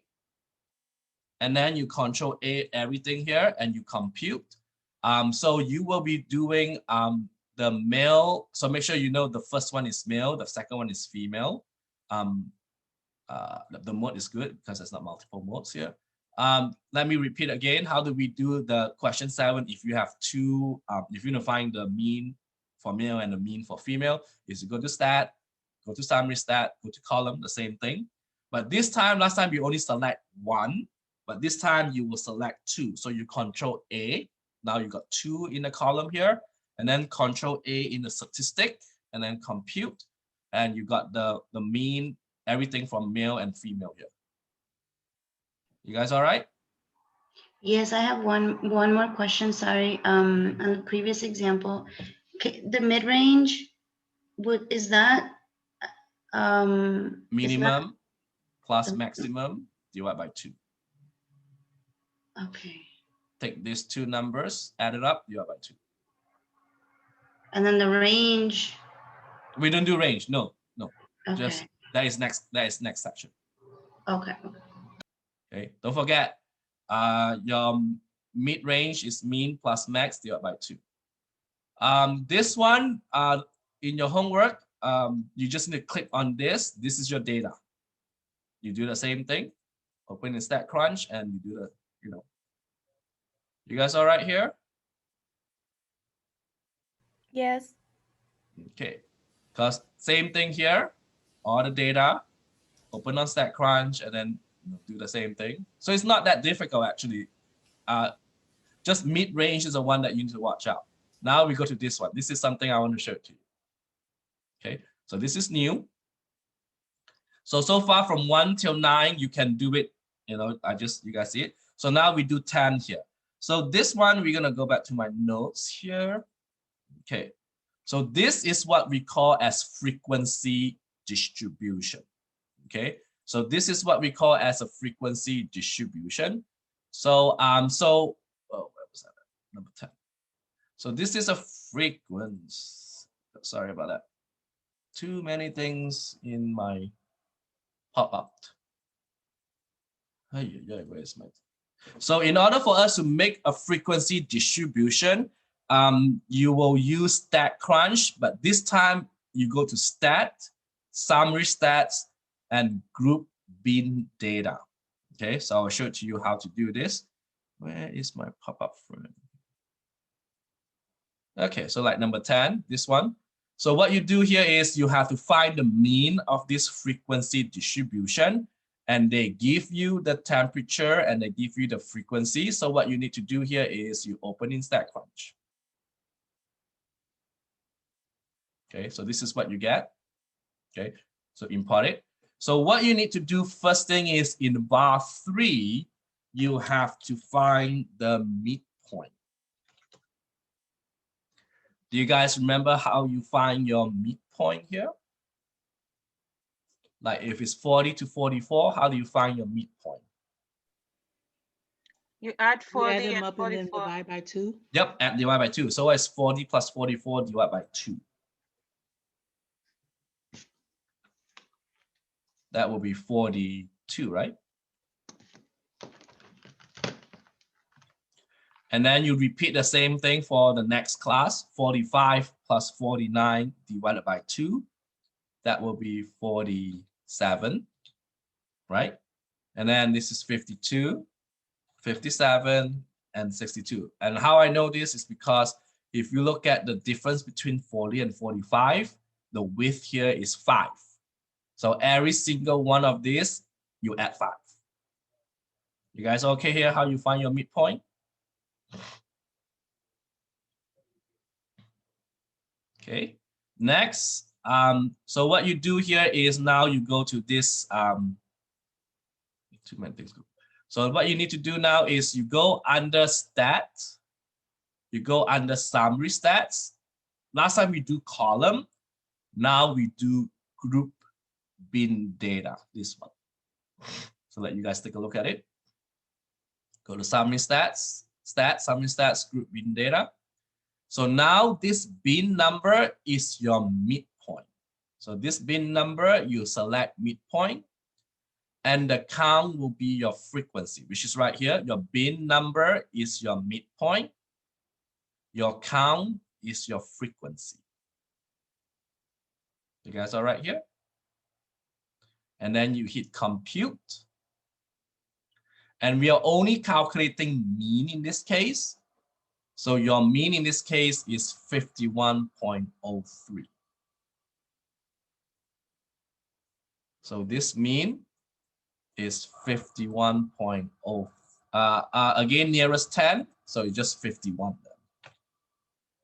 and then you Control A everything here, and you compute. So you will be doing the male. So make sure you know the first one is male, the second one is female. The mode is good because there's not multiple modes here. Let me repeat again. How do we do the question 7? If you have 2, if you want to find the mean for male and the mean for female, is you go to stat, go to summary stat, go to column, the same thing. But this time, last time you only select 1, but this time you will select 2. So you Control A. Now you got 2 in the column here, and then Control A in the statistic, and then compute, and you got the mean. Everything from male and female here. You guys all right? Yes, I have one more question. Sorry. On the previous example, the mid-range, is that minimum plus maximum divided by 2. Okay. Take these 2 numbers, add it up, divide by 2. And then the range. We don't do range. No. Okay. Just that is next section. Okay. Okay. Don't forget, your mid-range is mean plus max divided by 2. This one, in your homework, you just need to click on this. This is your data. You do the same thing. Open in StatCrunch and you do the, You guys all right here? Yes. Okay. Because same thing here. All the data, open on StatCrunch, and then do the same thing. So it's not that difficult actually. Just mid-range is the one that you need to watch out. Now we go to this one. This is something I want to show to you. Okay, so this is new. So far from 1 till 9, you can do it you know, you guys see it. So now we do 10 here. So this one, we're gonna go back to my notes here. Okay, so this is what we call as frequency distribution. Okay, so this is what we call as a frequency distribution. So oh, where was that? Number 10. So this is a frequency. Sorry about that. Too many things in my pop-up. Hey, where's my? So in order for us to make a frequency distribution, you will use StatCrunch, but this time you go to Stat, Summary Stats, and Group Bin Data. Okay, so I'll show it to you how to do this. Where is my pop-up frame? Okay, so like number 10, this one. So what you do here is you have to find the mean of this frequency distribution, and they give you the temperature and they give you the frequency. So what you need to do here is you open in StatCrunch. Okay, so this is what you get. Okay, so import it. So what you need to do first thing is in var 3, you have to find the midpoint. Do you guys remember how you find your midpoint here? Like if it's 40 to 44, how do you find your midpoint? You add 40 add them and up 44. and then divide by 2. Yep, and divide by 2. So it's 40 plus 44 divided by 2. That will be 42, right? And then you repeat the same thing for the next class, 45 plus 49 divided by 2. That will be 47, right? And then this is 52, 57, and 62. And how I know this is because if you look at the difference between 40 and 45, the width here is 5. So every single one of these, you add 5. You guys okay here how you find your midpoint? Okay, next, so what you do here is now you go to this, too many things. So what you need to do now is you go under stats, you go under summary stats. Last time we do column, now we do group bin data, this one. So let you guys take a look at it. Go to summary stats, summary stats, group bin data. So now this bin number is your midpoint. So this bin number, you select midpoint, and the count will be your frequency, which is right here. Your bin number is your midpoint. Your count is your frequency. You guys are right here? And then you hit compute. And we are only calculating mean in this case. So your mean in this case is 51.03. So this mean is 51.0. Again, nearest 10, so it's just 51 then.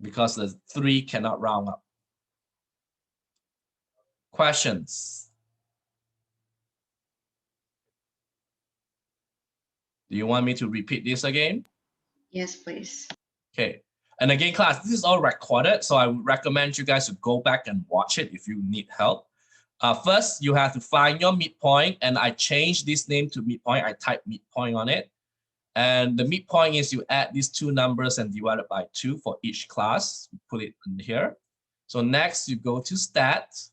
Because the 3 cannot round up. Questions? Do you want me to repeat this again? Yes, please. Okay, and again, class, this is all recorded, so I would recommend you guys to go back and watch it if you need help. First, you have to find your midpoint, and I changed this name to midpoint. I typed midpoint on it. And the midpoint is you add these two numbers and divide it by 2 for each class. You put it in here. So next, you go to stats.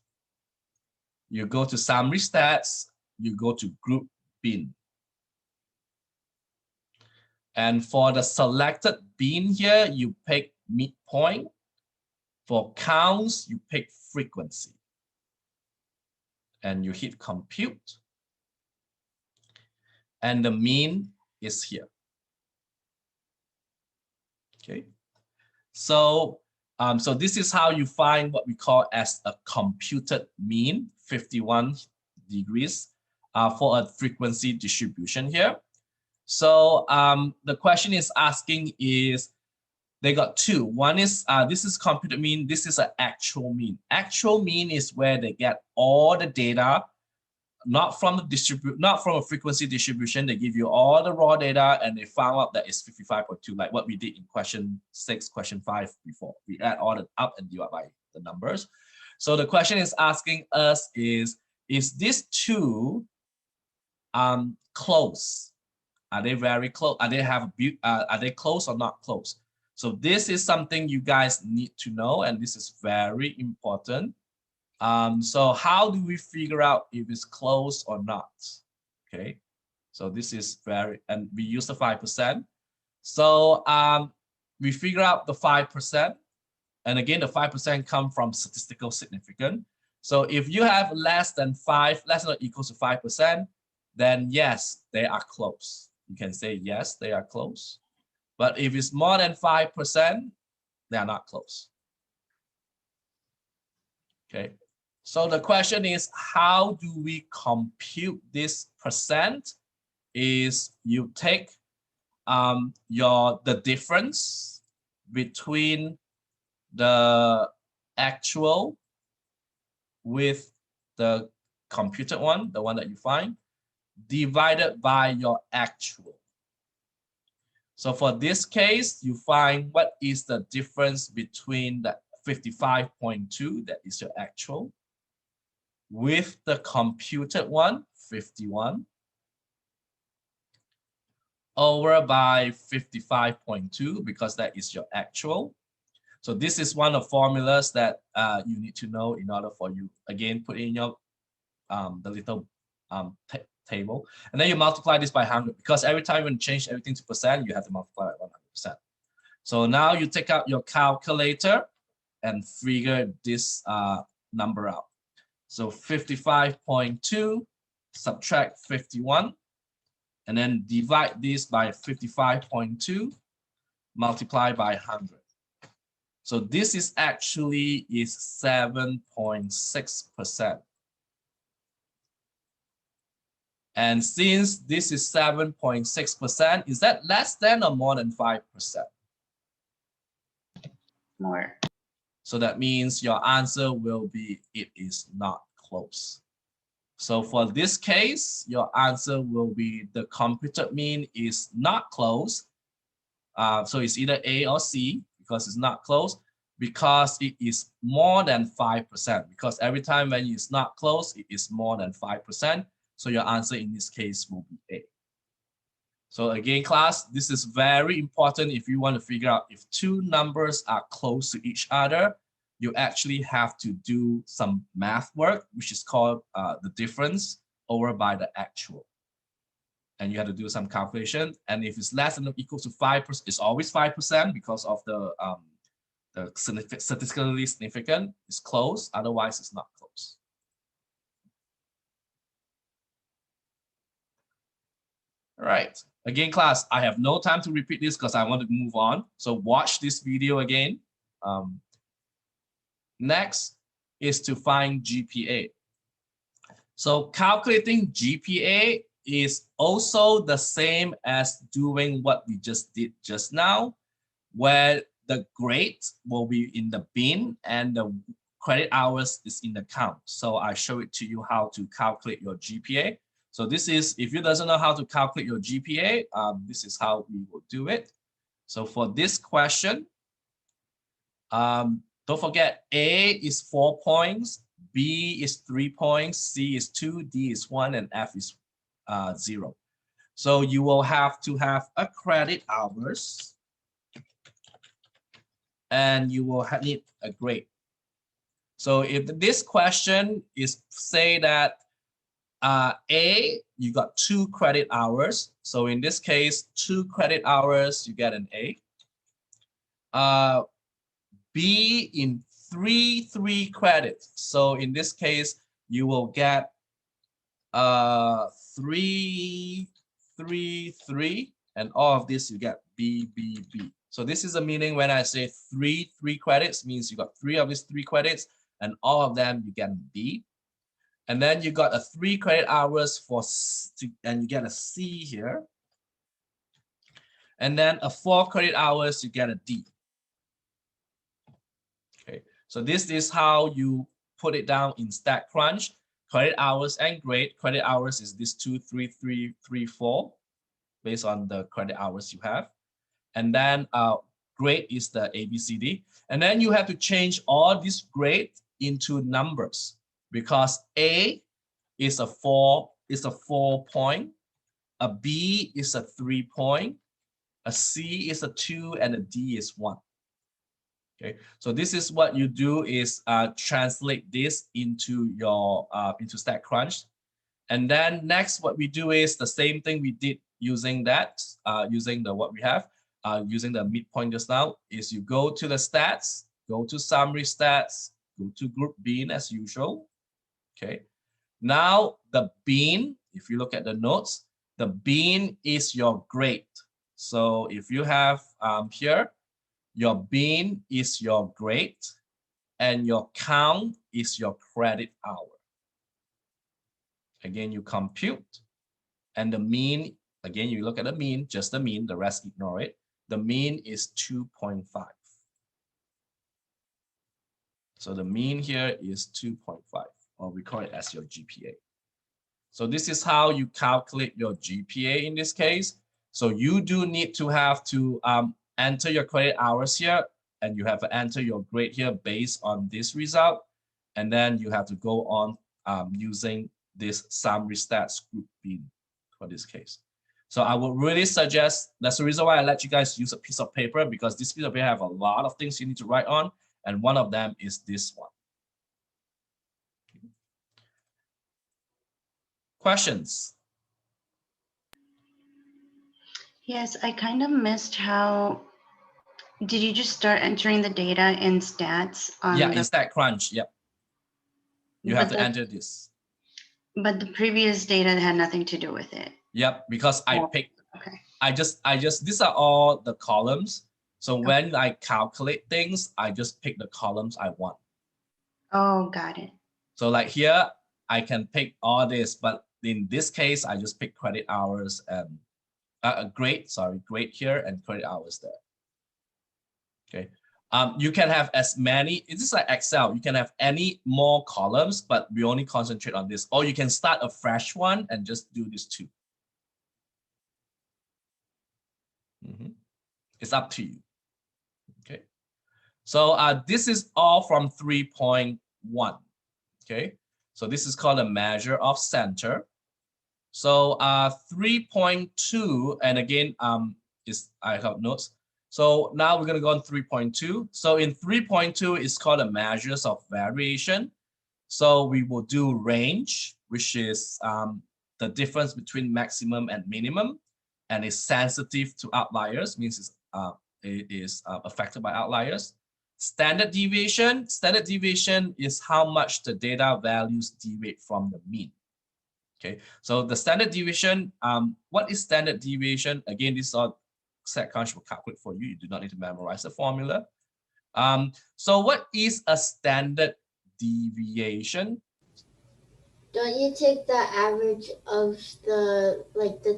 You go to summary stats. You go to group bin. And for the selected bin here, you pick midpoint. For counts, you pick frequency. And you hit compute. And the mean is here. Okay. So, so this is how you find what we call as a computed mean, 51 degrees for a frequency distribution here. So the question is asking is, they got 2. One is, this is computed mean, this is an actual mean. Actual mean is where they get all the data not from a frequency distribution. They give you all the raw data and they found out that it's 55.2, like what we did in question 6, question 5 before. We add all the up and divide by the numbers. So the question is asking us is these two close? Are they very close? Are they close or not close? So this is something you guys need to know, and this is very important. So how do we figure out if it's close or not? Okay, so this is and we use the 5%. So we figure out the 5%, and again, the 5% come from statistical significance. So if you have less than or equal to 5%, then yes, they are close. You can say yes, they are close. But if it's more than 5%, they are not close. Okay. So the question is, how do we compute this percent? Is you take the difference between the actual with the computed one, the one that you find, divided by your actual. So for this case, you find what is the difference between the 55.2, that is your actual, with the computed one, 51, over by 55.2, because that is your actual. So this is one of the formulas that you need to know in order for you, again, put in your the little table, and then you multiply this by 100, because every time you change everything to percent, you have to multiply by 100%. So now you take out your calculator and figure this number out. So 55.2 subtract 51, and then divide this by 55.2, multiply by 100. So this is actually 7.6%. And since this is 7.6%, is that less than or more than 5%? More. So that means your answer will be, it is not close. So for this case, your answer will be the computed mean is not close. So it's either A or C, because it's not close, because it is more than 5%. Because every time when it's not close, it is more than 5%. So your answer in this case will be A. So again, class, this is very important if you want to figure out if two numbers are close to each other. You actually have to do some math work, which is called the difference over by the actual. And you have to do some calculation. And if it's less than or equal to 5%, it's always 5% because of the statistically significant is close. Otherwise, it's not close. All right. Again, class, I have no time to repeat this because I want to move on. So watch this video again. Next is to find GPA. So calculating GPA is also the same as doing what we just did just now, where the grade will be in the bin and the credit hours is in the count. So I show it to you how to calculate your GPA. So this is, if you doesn't know how to calculate your GPA, this is how we will do it. So for this question, don't forget A is 4 points, B is 3 points, C is 2, D is 1, and F is 0. So you will have to have a credit hours, and you will need a grade. So if this question is say that A, you got 2 credit hours. So in this case, 2 credit hours, you get an A. B in 3 credits. So in this case, you will get 3, 3, 3, and all of this you get B, B, B. So this is the meaning when I say 3 credits, means you got 3 of these 3 credits, and all of them you get B. And then you got a 3 credit hours for, and you get a C here. And then a 4 credit hours, you get a D. Okay, so this is how you put it down in StatCrunch. credit hours and grade. Credit hours is this 2, 3, 3, 3, 4, based on the credit hours you have. And then grade is the ABCD. And then you have to change all this grade into numbers, because A is a 4 point, a B is a 3 point, a C is a 2, and a D is 1. Okay, so this is what you do is translate this into your into StatCrunch. And then next, what we do is the same thing we did using that, using the what we have, using the midpoint just now, is you go to the stats, go to summary stats, go to group bean as usual. Okay, now the bean, if you look at the notes, the bean is your grade. So if you have here, your bean is your grade and your count is your credit hour. Again, you compute, and the mean, again, you look at the mean, just the mean, the rest ignore it. The mean is 2.5. So the mean here is 2.5, or we call it as your GPA. So this is how you calculate your GPA in this case. So you do need to have to enter your credit hours here, and you have to enter your grade here based on this result. And then you have to go on using this summary stats group bean for this case. So I would really suggest, that's the reason why I let you guys use a piece of paper, because this piece of paper have a lot of things you need to write on. And one of them is this one. Questions? Yes, I kind of missed how, did you just start entering the data in stats? Yeah, in StatCrunch, yep. You have to enter this. But the previous data had nothing to do with it. Yep, because I picked, Okay. I just, these are all the columns. So when I calculate things, I just pick the columns I want. Oh, got it. So like here, I can pick all this, but in this case, I just pick credit hours and grade here and credit hours there. Okay. You can have as many, it's just like Excel, you can have any more columns, but we only concentrate on this. Or you can start a fresh one and just do this too. It's up to you. Okay. So this is all from 3.1. Okay. So this is called a measure of center. So 3.2, and again, I have notes. So now we're going to go on 3.2. So in 3.2, it's called a measures of variation. So we will do range, which is the difference between maximum and minimum, and is sensitive to outliers, means it is affected by outliers. Standard deviation is how much the data values deviate from the mean. Okay, so the standard deviation, what is standard deviation? Again, this is all StatCrunch will calculate for you. You do not need to memorize the formula. So what is a standard deviation? Don't you take the average of the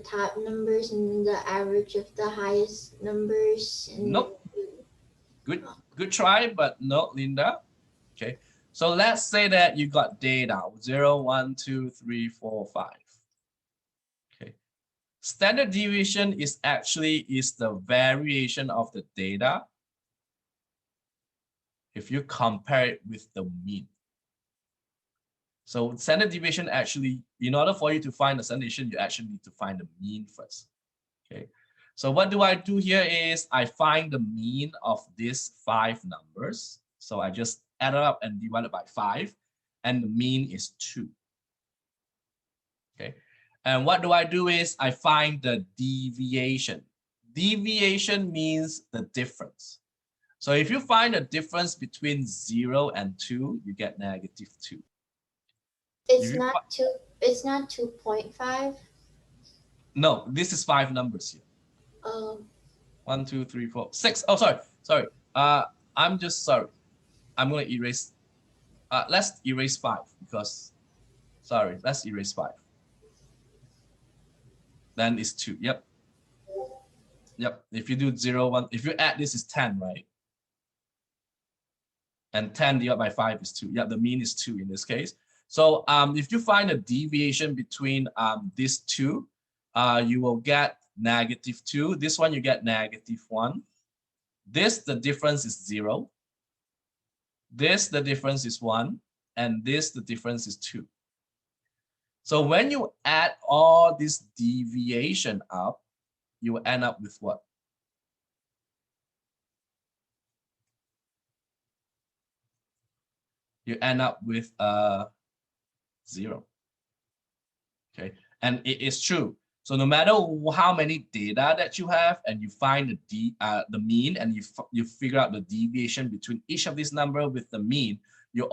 top numbers and the average of the highest numbers? And nope. Good try, but no, Linda. Okay. So let's say that you got data 0, 1, 2, 3, 4, 5. Okay. Standard deviation is the variation of the data if you compare it with the mean. So standard deviation actually, in order for you to find the standard deviation, you actually need to find the mean first. Okay. So what do I do here is I find the mean of these 5 numbers. So I just add it up and divide it by 5, and the mean is 2. Okay. And what do I do is I find the deviation. Deviation means the difference. So if you find a difference between 0 and 2, you get -2. It's not 2.5. No, this is 5 numbers here. 1, 2, 3, 4, 6. Oh, sorry. I'm just sorry. I'm going to erase. Let's erase 5 because, sorry, let's erase 5. Then it's 2. Yep. If you do 0, 1, if you add this is 10, right? And 10 divided by 5 is 2. Yeah, the mean is 2 in this case. So if you find a deviation between these two, you will get -2. This one you get -1. This, the difference is 0. This, the difference is 1. And this, the difference is 2. So when you add all this deviation up, you will end up with what? You end up with 0. Okay, and it is true. So no matter how many data that you have, and you find the mean, and you figure out the deviation between each of these numbers with the mean, you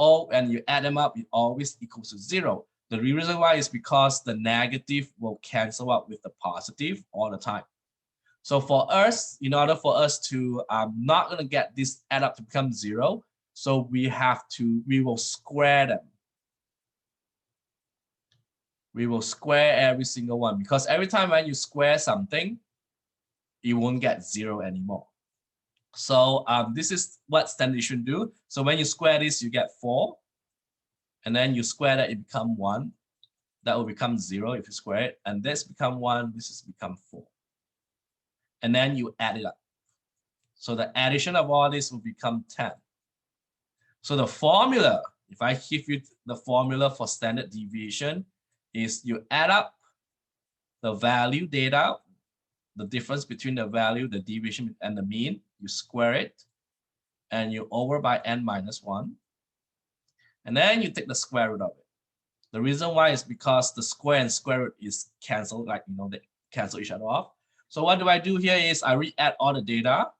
add them up, it always equals to 0. The reason why is because the negative will cancel out with the positive all the time. So for us, in order for us to not gonna get this add up to become 0, so we will square them. We will square every single one, because every time when you square something, you won't get 0 anymore. So this is what standard deviation do. So when you square this, you get 4. And then you square that, it become 1. That will become 0 if you square it. And this become 1, this is become 4. And then you add it up. So the addition of all this will become 10. So the formula, if I give you the formula for standard deviation, is you add up the value data, the difference between the value, the deviation, and the mean, you square it, and you over by n-1, and then you take the square root of it. The reason why is because the square and square root is canceled, like, they cancel each other off. So what do I do here is I re-add all the data.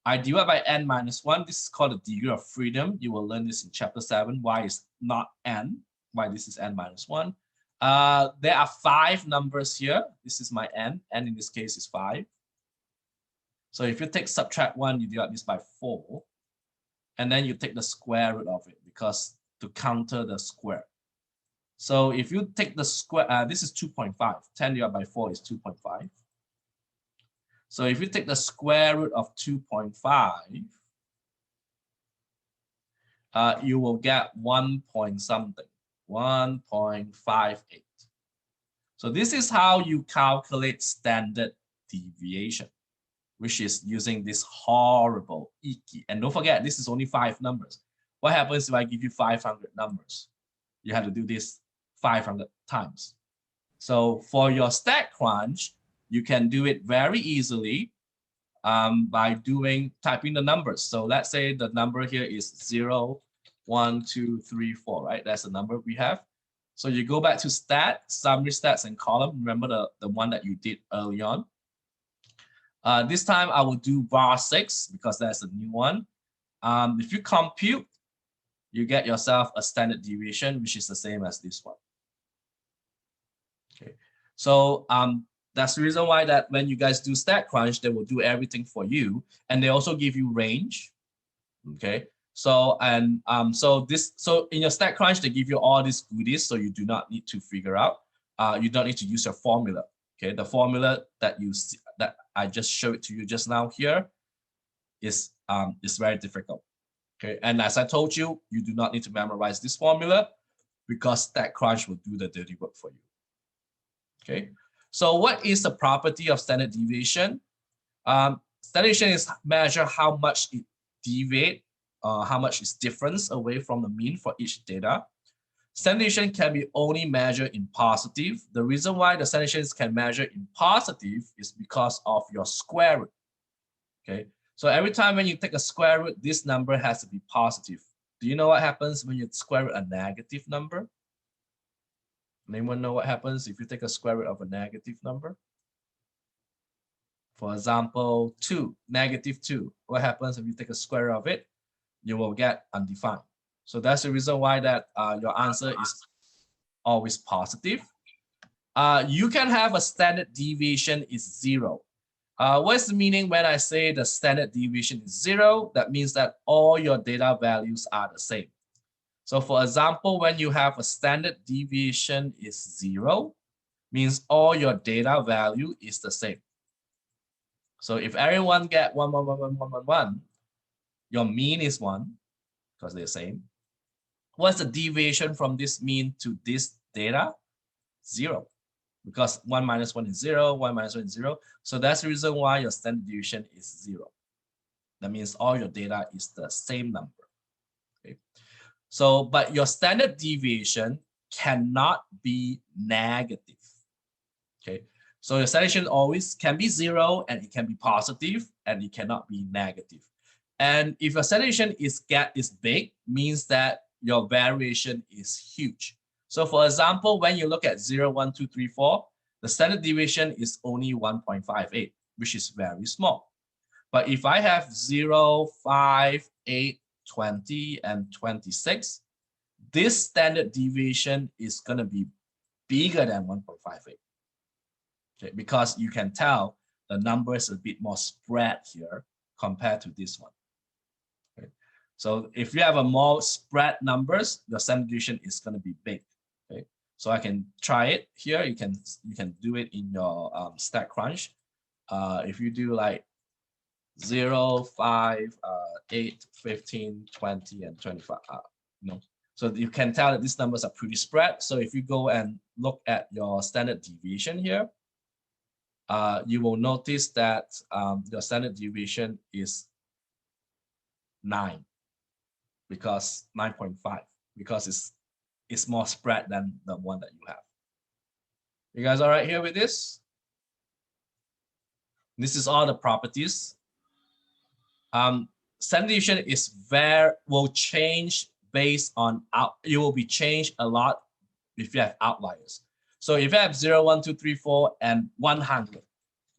I divide by n-1. This is called the degree of freedom. You will learn this in chapter 7. Why is not n? Why this is n-1? There are 5 numbers here. This is my n. N in this case is 5. So if you subtract 1, you divide this by 4. And then you take the square root of it, because to counter the square. So if you take the square, this is 2.5. 10 divided by 4 is 2.5. So if you take the square root of 2.5, you will get 1 point something, 1.58. So this is how you calculate standard deviation, which is using this horrible Iki. And don't forget, this is only 5 numbers. What happens if I give you 500 numbers? You have to do this 500 times. So for your StatCrunch, you can do it very easily by typing the numbers. So let's say the number here is 0, 1, 2, 3, 4, right? That's the number we have. So you go back to stat, summary stats and column. Remember the one that you did early on. This time I will do var6 because that's a new one. If you compute, you get yourself a standard deviation, which is the same as this one. Okay, so that's the reason why that when you guys do StatCrunch, they will do everything for you, and they also give you range. Okay, so so in your StatCrunch they give you all these goodies, so you do not need to figure out. You don't need to use your formula. Okay, the formula that you see, that I just showed to you just now here is very difficult. Okay, and as I told you, you do not need to memorize this formula because StatCrunch will do the dirty work for you. Okay, so what is the property of standard deviation? Standard deviation is measure how much it deviates, how much is difference away from the mean for each data. Standard deviation can be only measured in positive. The reason why the standard deviation can measure in positive is because of your square root. Okay, so every time when you take a square root, this number has to be positive. Do you know what happens when you square root a negative number? Anyone know what happens if you take a square root of a negative number? For example, 2, -2. What happens if you take a square root of it? You will get undefined. So that's the reason why that your answer is always positive. You can have a standard deviation is 0. What's the meaning when I say the standard deviation is 0? That means that all your data values are the same. So for example, when you have a standard deviation is 0, means all your data value is the same. So if everyone get 1, 1, 1, 1, 1, 1, 1, your mean is 1 because they're the same. what's the deviation from this mean to this data? 0. Because 1 minus 1 is 0, 1 minus 1 is 0. So that's the reason why your standard deviation is 0. That means all your data is the same number. Okay. So, but your standard deviation cannot be negative. Okay. So your standard deviation always can be 0, and it can be positive, and it cannot be negative. And if your standard deviation is big, means that your variation is huge. So for example, when you look at 0, 1, 2, 3, 4, the standard deviation is only 1.58, which is very small. But if I have 0, 5, 8, 20, and 26, this standard deviation is going to be bigger than 1.58. Okay, because you can tell the number is a bit more spread here compared to this one. Okay. So if you have a more spread numbers, the standard deviation is going to be big. Okay. So I can try it here. You can do it in your StatCrunch. If you do like 0, 5, 8, 15, 20, and 25, so you can tell that these numbers are pretty spread. So if you go and look at your standard deviation here, you will notice that your standard deviation is 9, because 9.5, because it's more spread than the one that you have. You guys all right here with this? This is all the properties. Standard deviation will change based on it will be changed a lot if you have outliers. So if you have 0, 1, 2, 3, 4, and 100,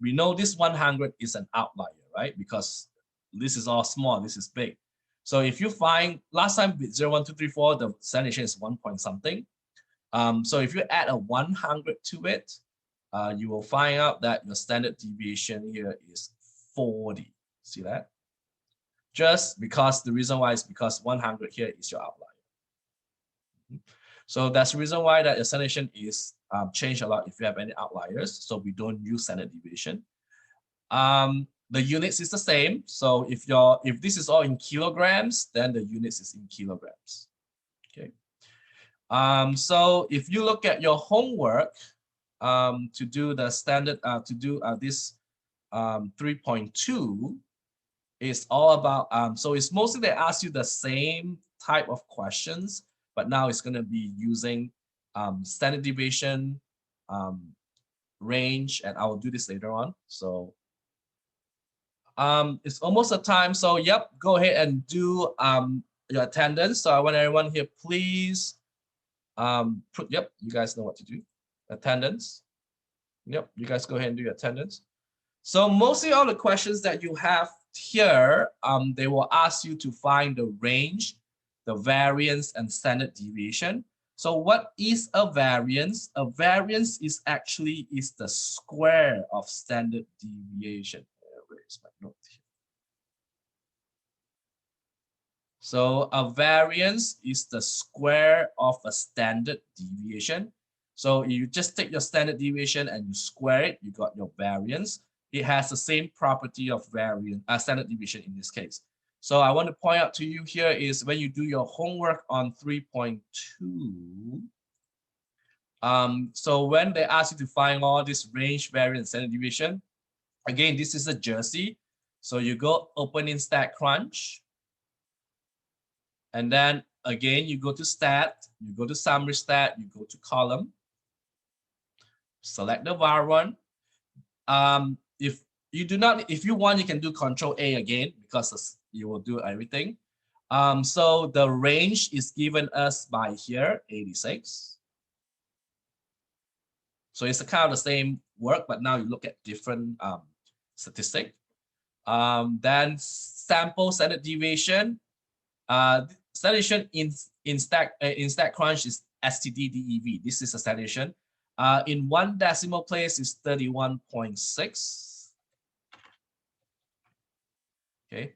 we know this 100 is an outlier, right? Because this is all small, this is big. So if you find last time with 0, 1, 2, 3, 4, the standard deviation is 1 point something. So if you add a 100 to it, you will find out that your standard deviation here is 40. See that? Just because the reason why is because 100 here is your outlier. So that's the reason why that your standard deviation is changed a lot if you have any outliers. So we don't use standard deviation. The units is the same. So if this is all in kilograms, then the units is in kilograms. Okay. So if you look at your homework to do the standard this 3.2. It's all about, so it's mostly they ask you the same type of questions, but now it's going to be using standard deviation, range, and I will do this later on. So it's almost the time. So yep, go ahead and do your attendance. So I want everyone here, please yep, you guys know what to do. Attendance. Yep, you guys go ahead and do your attendance. So mostly all the questions that you have here, they will ask you to find the range, the variance, and standard deviation. So what is a variance? A variance is actually the square of standard deviation. Where is my note here? So a variance is the square of a standard deviation. So you just take your standard deviation and you square it, you got your variance. It has the same property of variance, standard deviation in this case. So I want to point out to you here is when you do your homework on 3.2, so when they ask you to find all this range, variance, standard deviation, again, this is a jersey. So you go open in StatCrunch, and then again, you go to stat, you go to summary stat, you go to column, select the var one. If you want, you can do Control A again because you will do everything. So the range is given us by here, 86. So it's kind of the same work, but now you look at different statistic. Then sample standard deviation. Standard deviation in StatCrunch is STD-DEV. This is a standard deviation. In one decimal place is 31.6. Okay,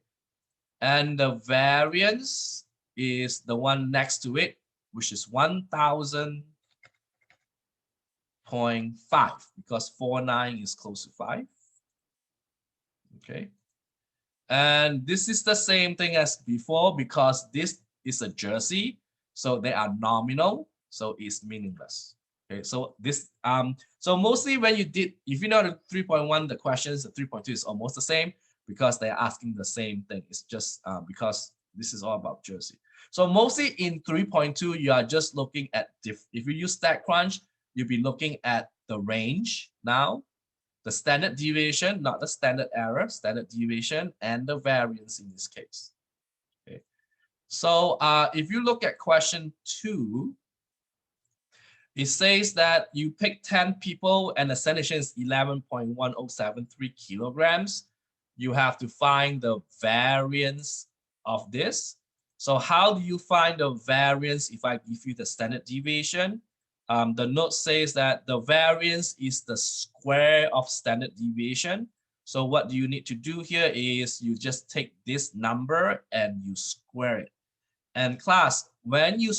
and the variance is the one next to it, which is 1000.5 because 49 is close to 5. Okay, and this is the same thing as before because this is a jersey. so they are nominal, so it's meaningless. Okay, so this so mostly when you did, if you know the 3.1, the questions, the 3.2 is almost the same because they're asking the same thing. It's just because this is all about Jersey. So mostly in 3.2, you are just looking at if you use StatCrunch, you'll be looking at the range now, the standard deviation, not the standard error, standard deviation, and the variance in this case. Okay. So if you look at question 2, it says that you pick 10 people and the sanitation is 11.1073 kilograms. You have to find the variance of this. So how do you find the variance if I give you the standard deviation? The note says that the variance is the square of standard deviation. So what do you need to do here is you just take this number and you square it. And class, when you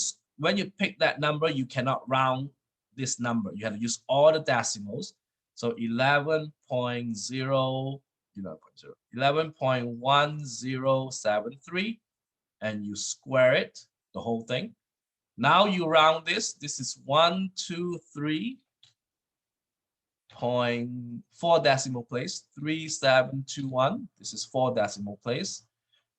pick that number, you cannot round this number. You have to use all the decimals. So 11.1073, and you square it, the whole thing. Now you round this. This is 123.4 decimal place, 3721. This is 4 decimal place.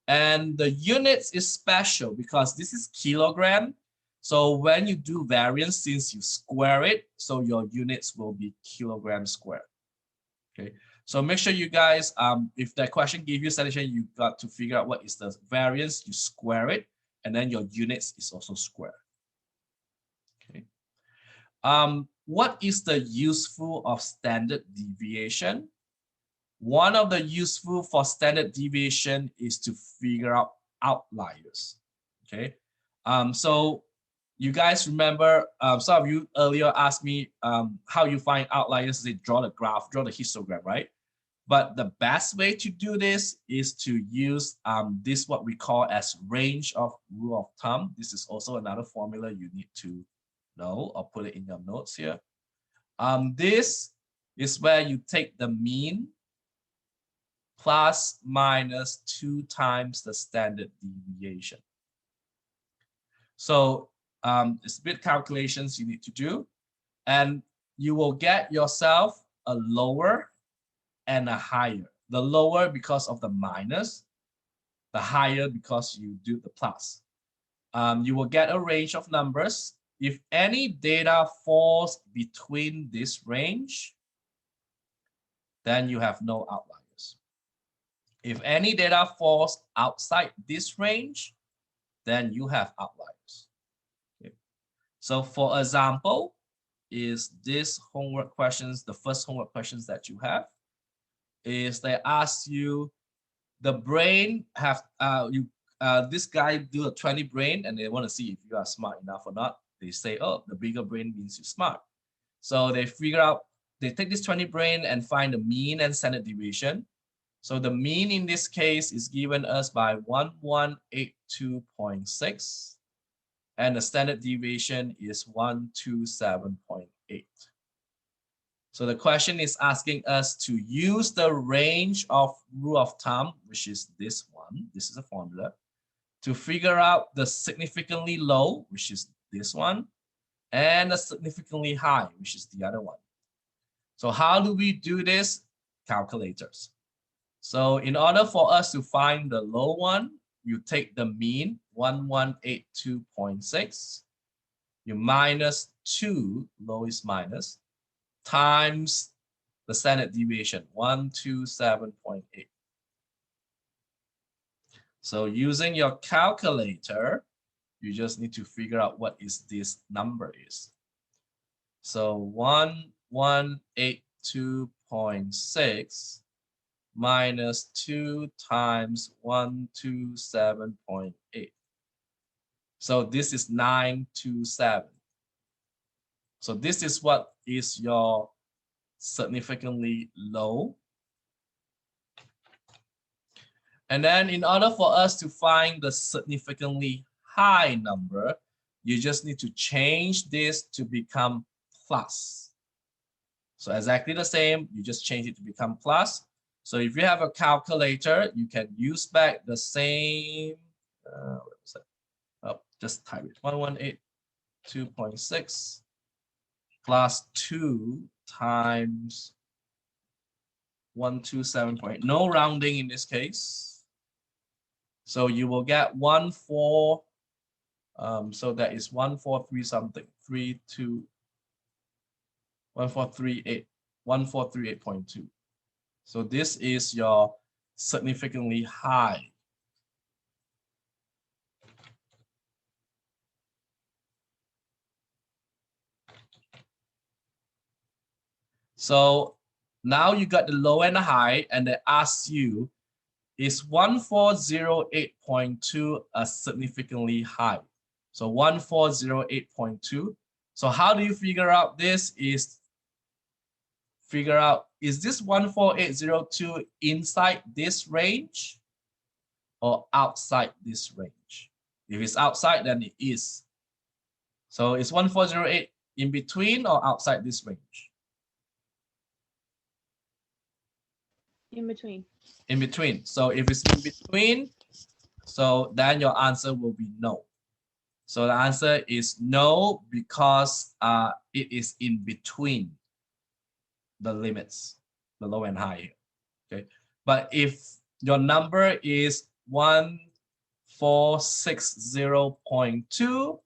And the units is special because this is kilogram. So when you do variance, since you square it, so your units will be kilogram squared. Okay. So make sure you guys, if that question gave you sanitation, you got to figure out what is the variance, you square it, and then your units is also square. Okay. What is the useful of standard deviation? One of the useful for standard deviation is to figure out outliers. Okay. So you guys remember, some of you earlier asked me how you find outliers. They draw the graph, draw the histogram, right? But the best way to do this is to use this, what we call as range of rule of thumb. This is also another formula you need to know. I'll put it in your notes here. This is where you take the mean plus minus 2 times the standard deviation. So it's a bit calculations you need to do, and you will get yourself a lower and a higher. The lower because of the minus, the higher because you do the plus. You will get a range of numbers. If any data falls between this range, then you have no outliers. If any data falls outside this range, then you have outliers. Okay. So for example, is this homework questions, the first homework questions that you have, is they ask you, the brain have, this guy do a 20 brain and they want to see if you are smart enough or not. They say, oh, the bigger brain means you're smart. So they figure out, they take this 20 brain and find the mean and standard deviation. So the mean in this case is given us by 1182.6 and the standard deviation is 127.8. So the question is asking us to use the range of rule of thumb, which is this one, this is a formula, to figure out the significantly low, which is this one, and the significantly high, which is the other one. So how do we do this? Calculators. So in order for us to find the low one, you take the mean, 1182.6, you minus 2, low is minus, times the standard deviation, 127.8. So using your calculator, you just need to figure out what is this number is. So 1182.6 minus 2 times 127.8. So this is 927. So this is what is your significantly low. And then in order for us to find the significantly high number, you just need to change this to become plus. So exactly the same, you just change it to become plus. So if you have a calculator, you can use back the same, Just type it 1182.6 plus 2 times 127. No rounding in this case. So you will get 14. So that is 143 something, 1438, 1438.2. So this is your significantly high. So now you got the low and the high, and they ask you, is 1408.2 a significantly high? So 1408.2. So how do you figure out this? Is figure out, is this 14802 inside this range or outside this range? If it's outside, then it is. So is 1408 in between or outside this range? In between. In between. So if it's in between, so then your answer will be no. So the answer is no, because it is in between the limits, the low and high here. Okay. But if your number is 1460.2,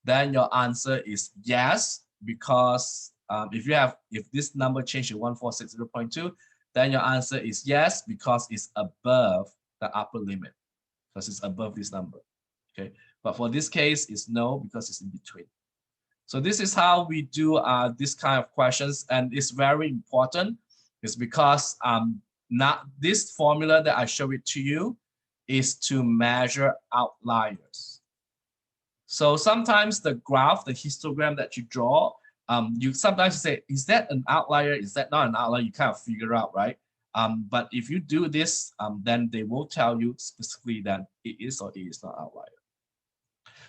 then your answer is yes, because if this number changes to 1460.2, then your answer is yes, because it's above the upper limit, because it's above this number. Okay, but for this case, it's no, because it's in between. So this is how we do this kind of questions, and it's very important. It's because not this formula that I show it to you is to measure outliers. So sometimes the graph, the histogram that you draw, you sometimes say, is that an outlier? Is that not an outlier? You kind of figure out, right? But if you do this, then they will tell you specifically that it is or it is not outlier.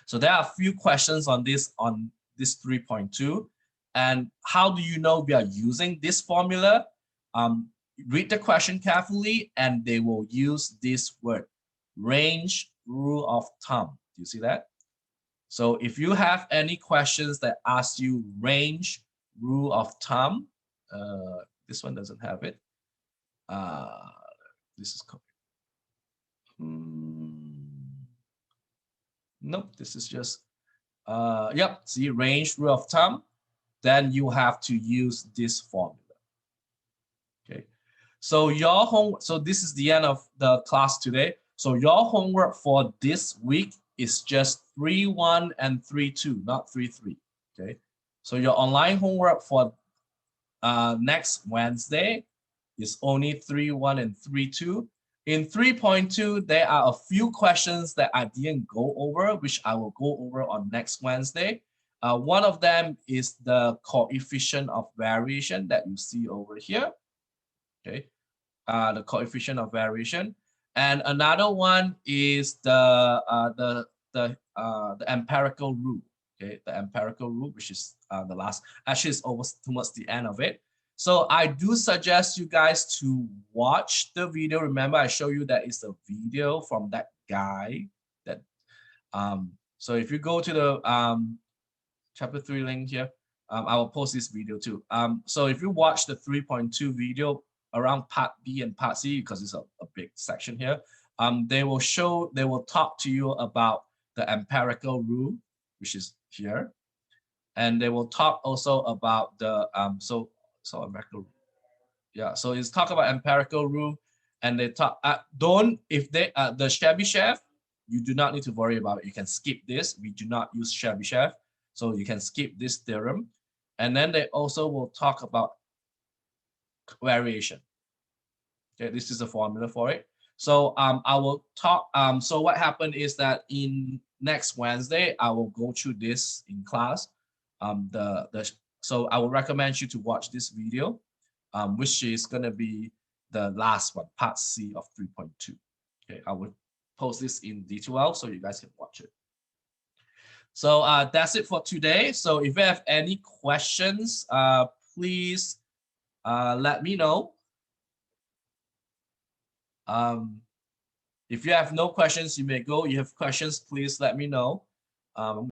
So there are a few questions on this 3.2. And how do you know we are using this formula? Read the question carefully, and they will use this word, range rule of thumb. Do you see that? So if you have any questions that ask you range rule of thumb, this one doesn't have it. This is nope, this is just yep, see, range rule of thumb, then you have to use this formula. Okay, so your homework, so this is the end of the class today. So your homework for this week is just 3.1 and 3.2, not 3.3. Okay, so your online homework for next Wednesday is only 3.1 and 3.2. In 3.2, there are a few questions that I didn't go over, which I will go over on next Wednesday. One of them is the coefficient of variation that you see over here. Okay, the coefficient of variation, and another one is the empirical rule. Okay, the empirical rule, which is the last. Actually, it's almost towards the end of it. So I do suggest you guys to watch the video. Remember, I show you that it's a video from that guy. That so if you go to the chapter 3 link here, I will post this video too. So if you watch the 3.2 video around part B and part C, because it's a big section here, they will talk to you about the empirical rule, which is here, and they will talk also about the so empirical, yeah. So it's talk about empirical rule, and they talk if they the Chebyshev, you do not need to worry about it. You can skip this. We do not use Chebyshev, so you can skip this theorem. And then they also will talk about variation. Okay, this is a formula for it. So I will talk. So what happened is that in next Wednesday, I will go through this in class. So I would recommend you to watch this video, which is going to be the last one, part C of 3.2. Okay, I will post this in D2L so you guys can watch it. So that's it for today. So if you have any questions, please let me know. If you have no questions, you may go. You have questions, please let me know. I'm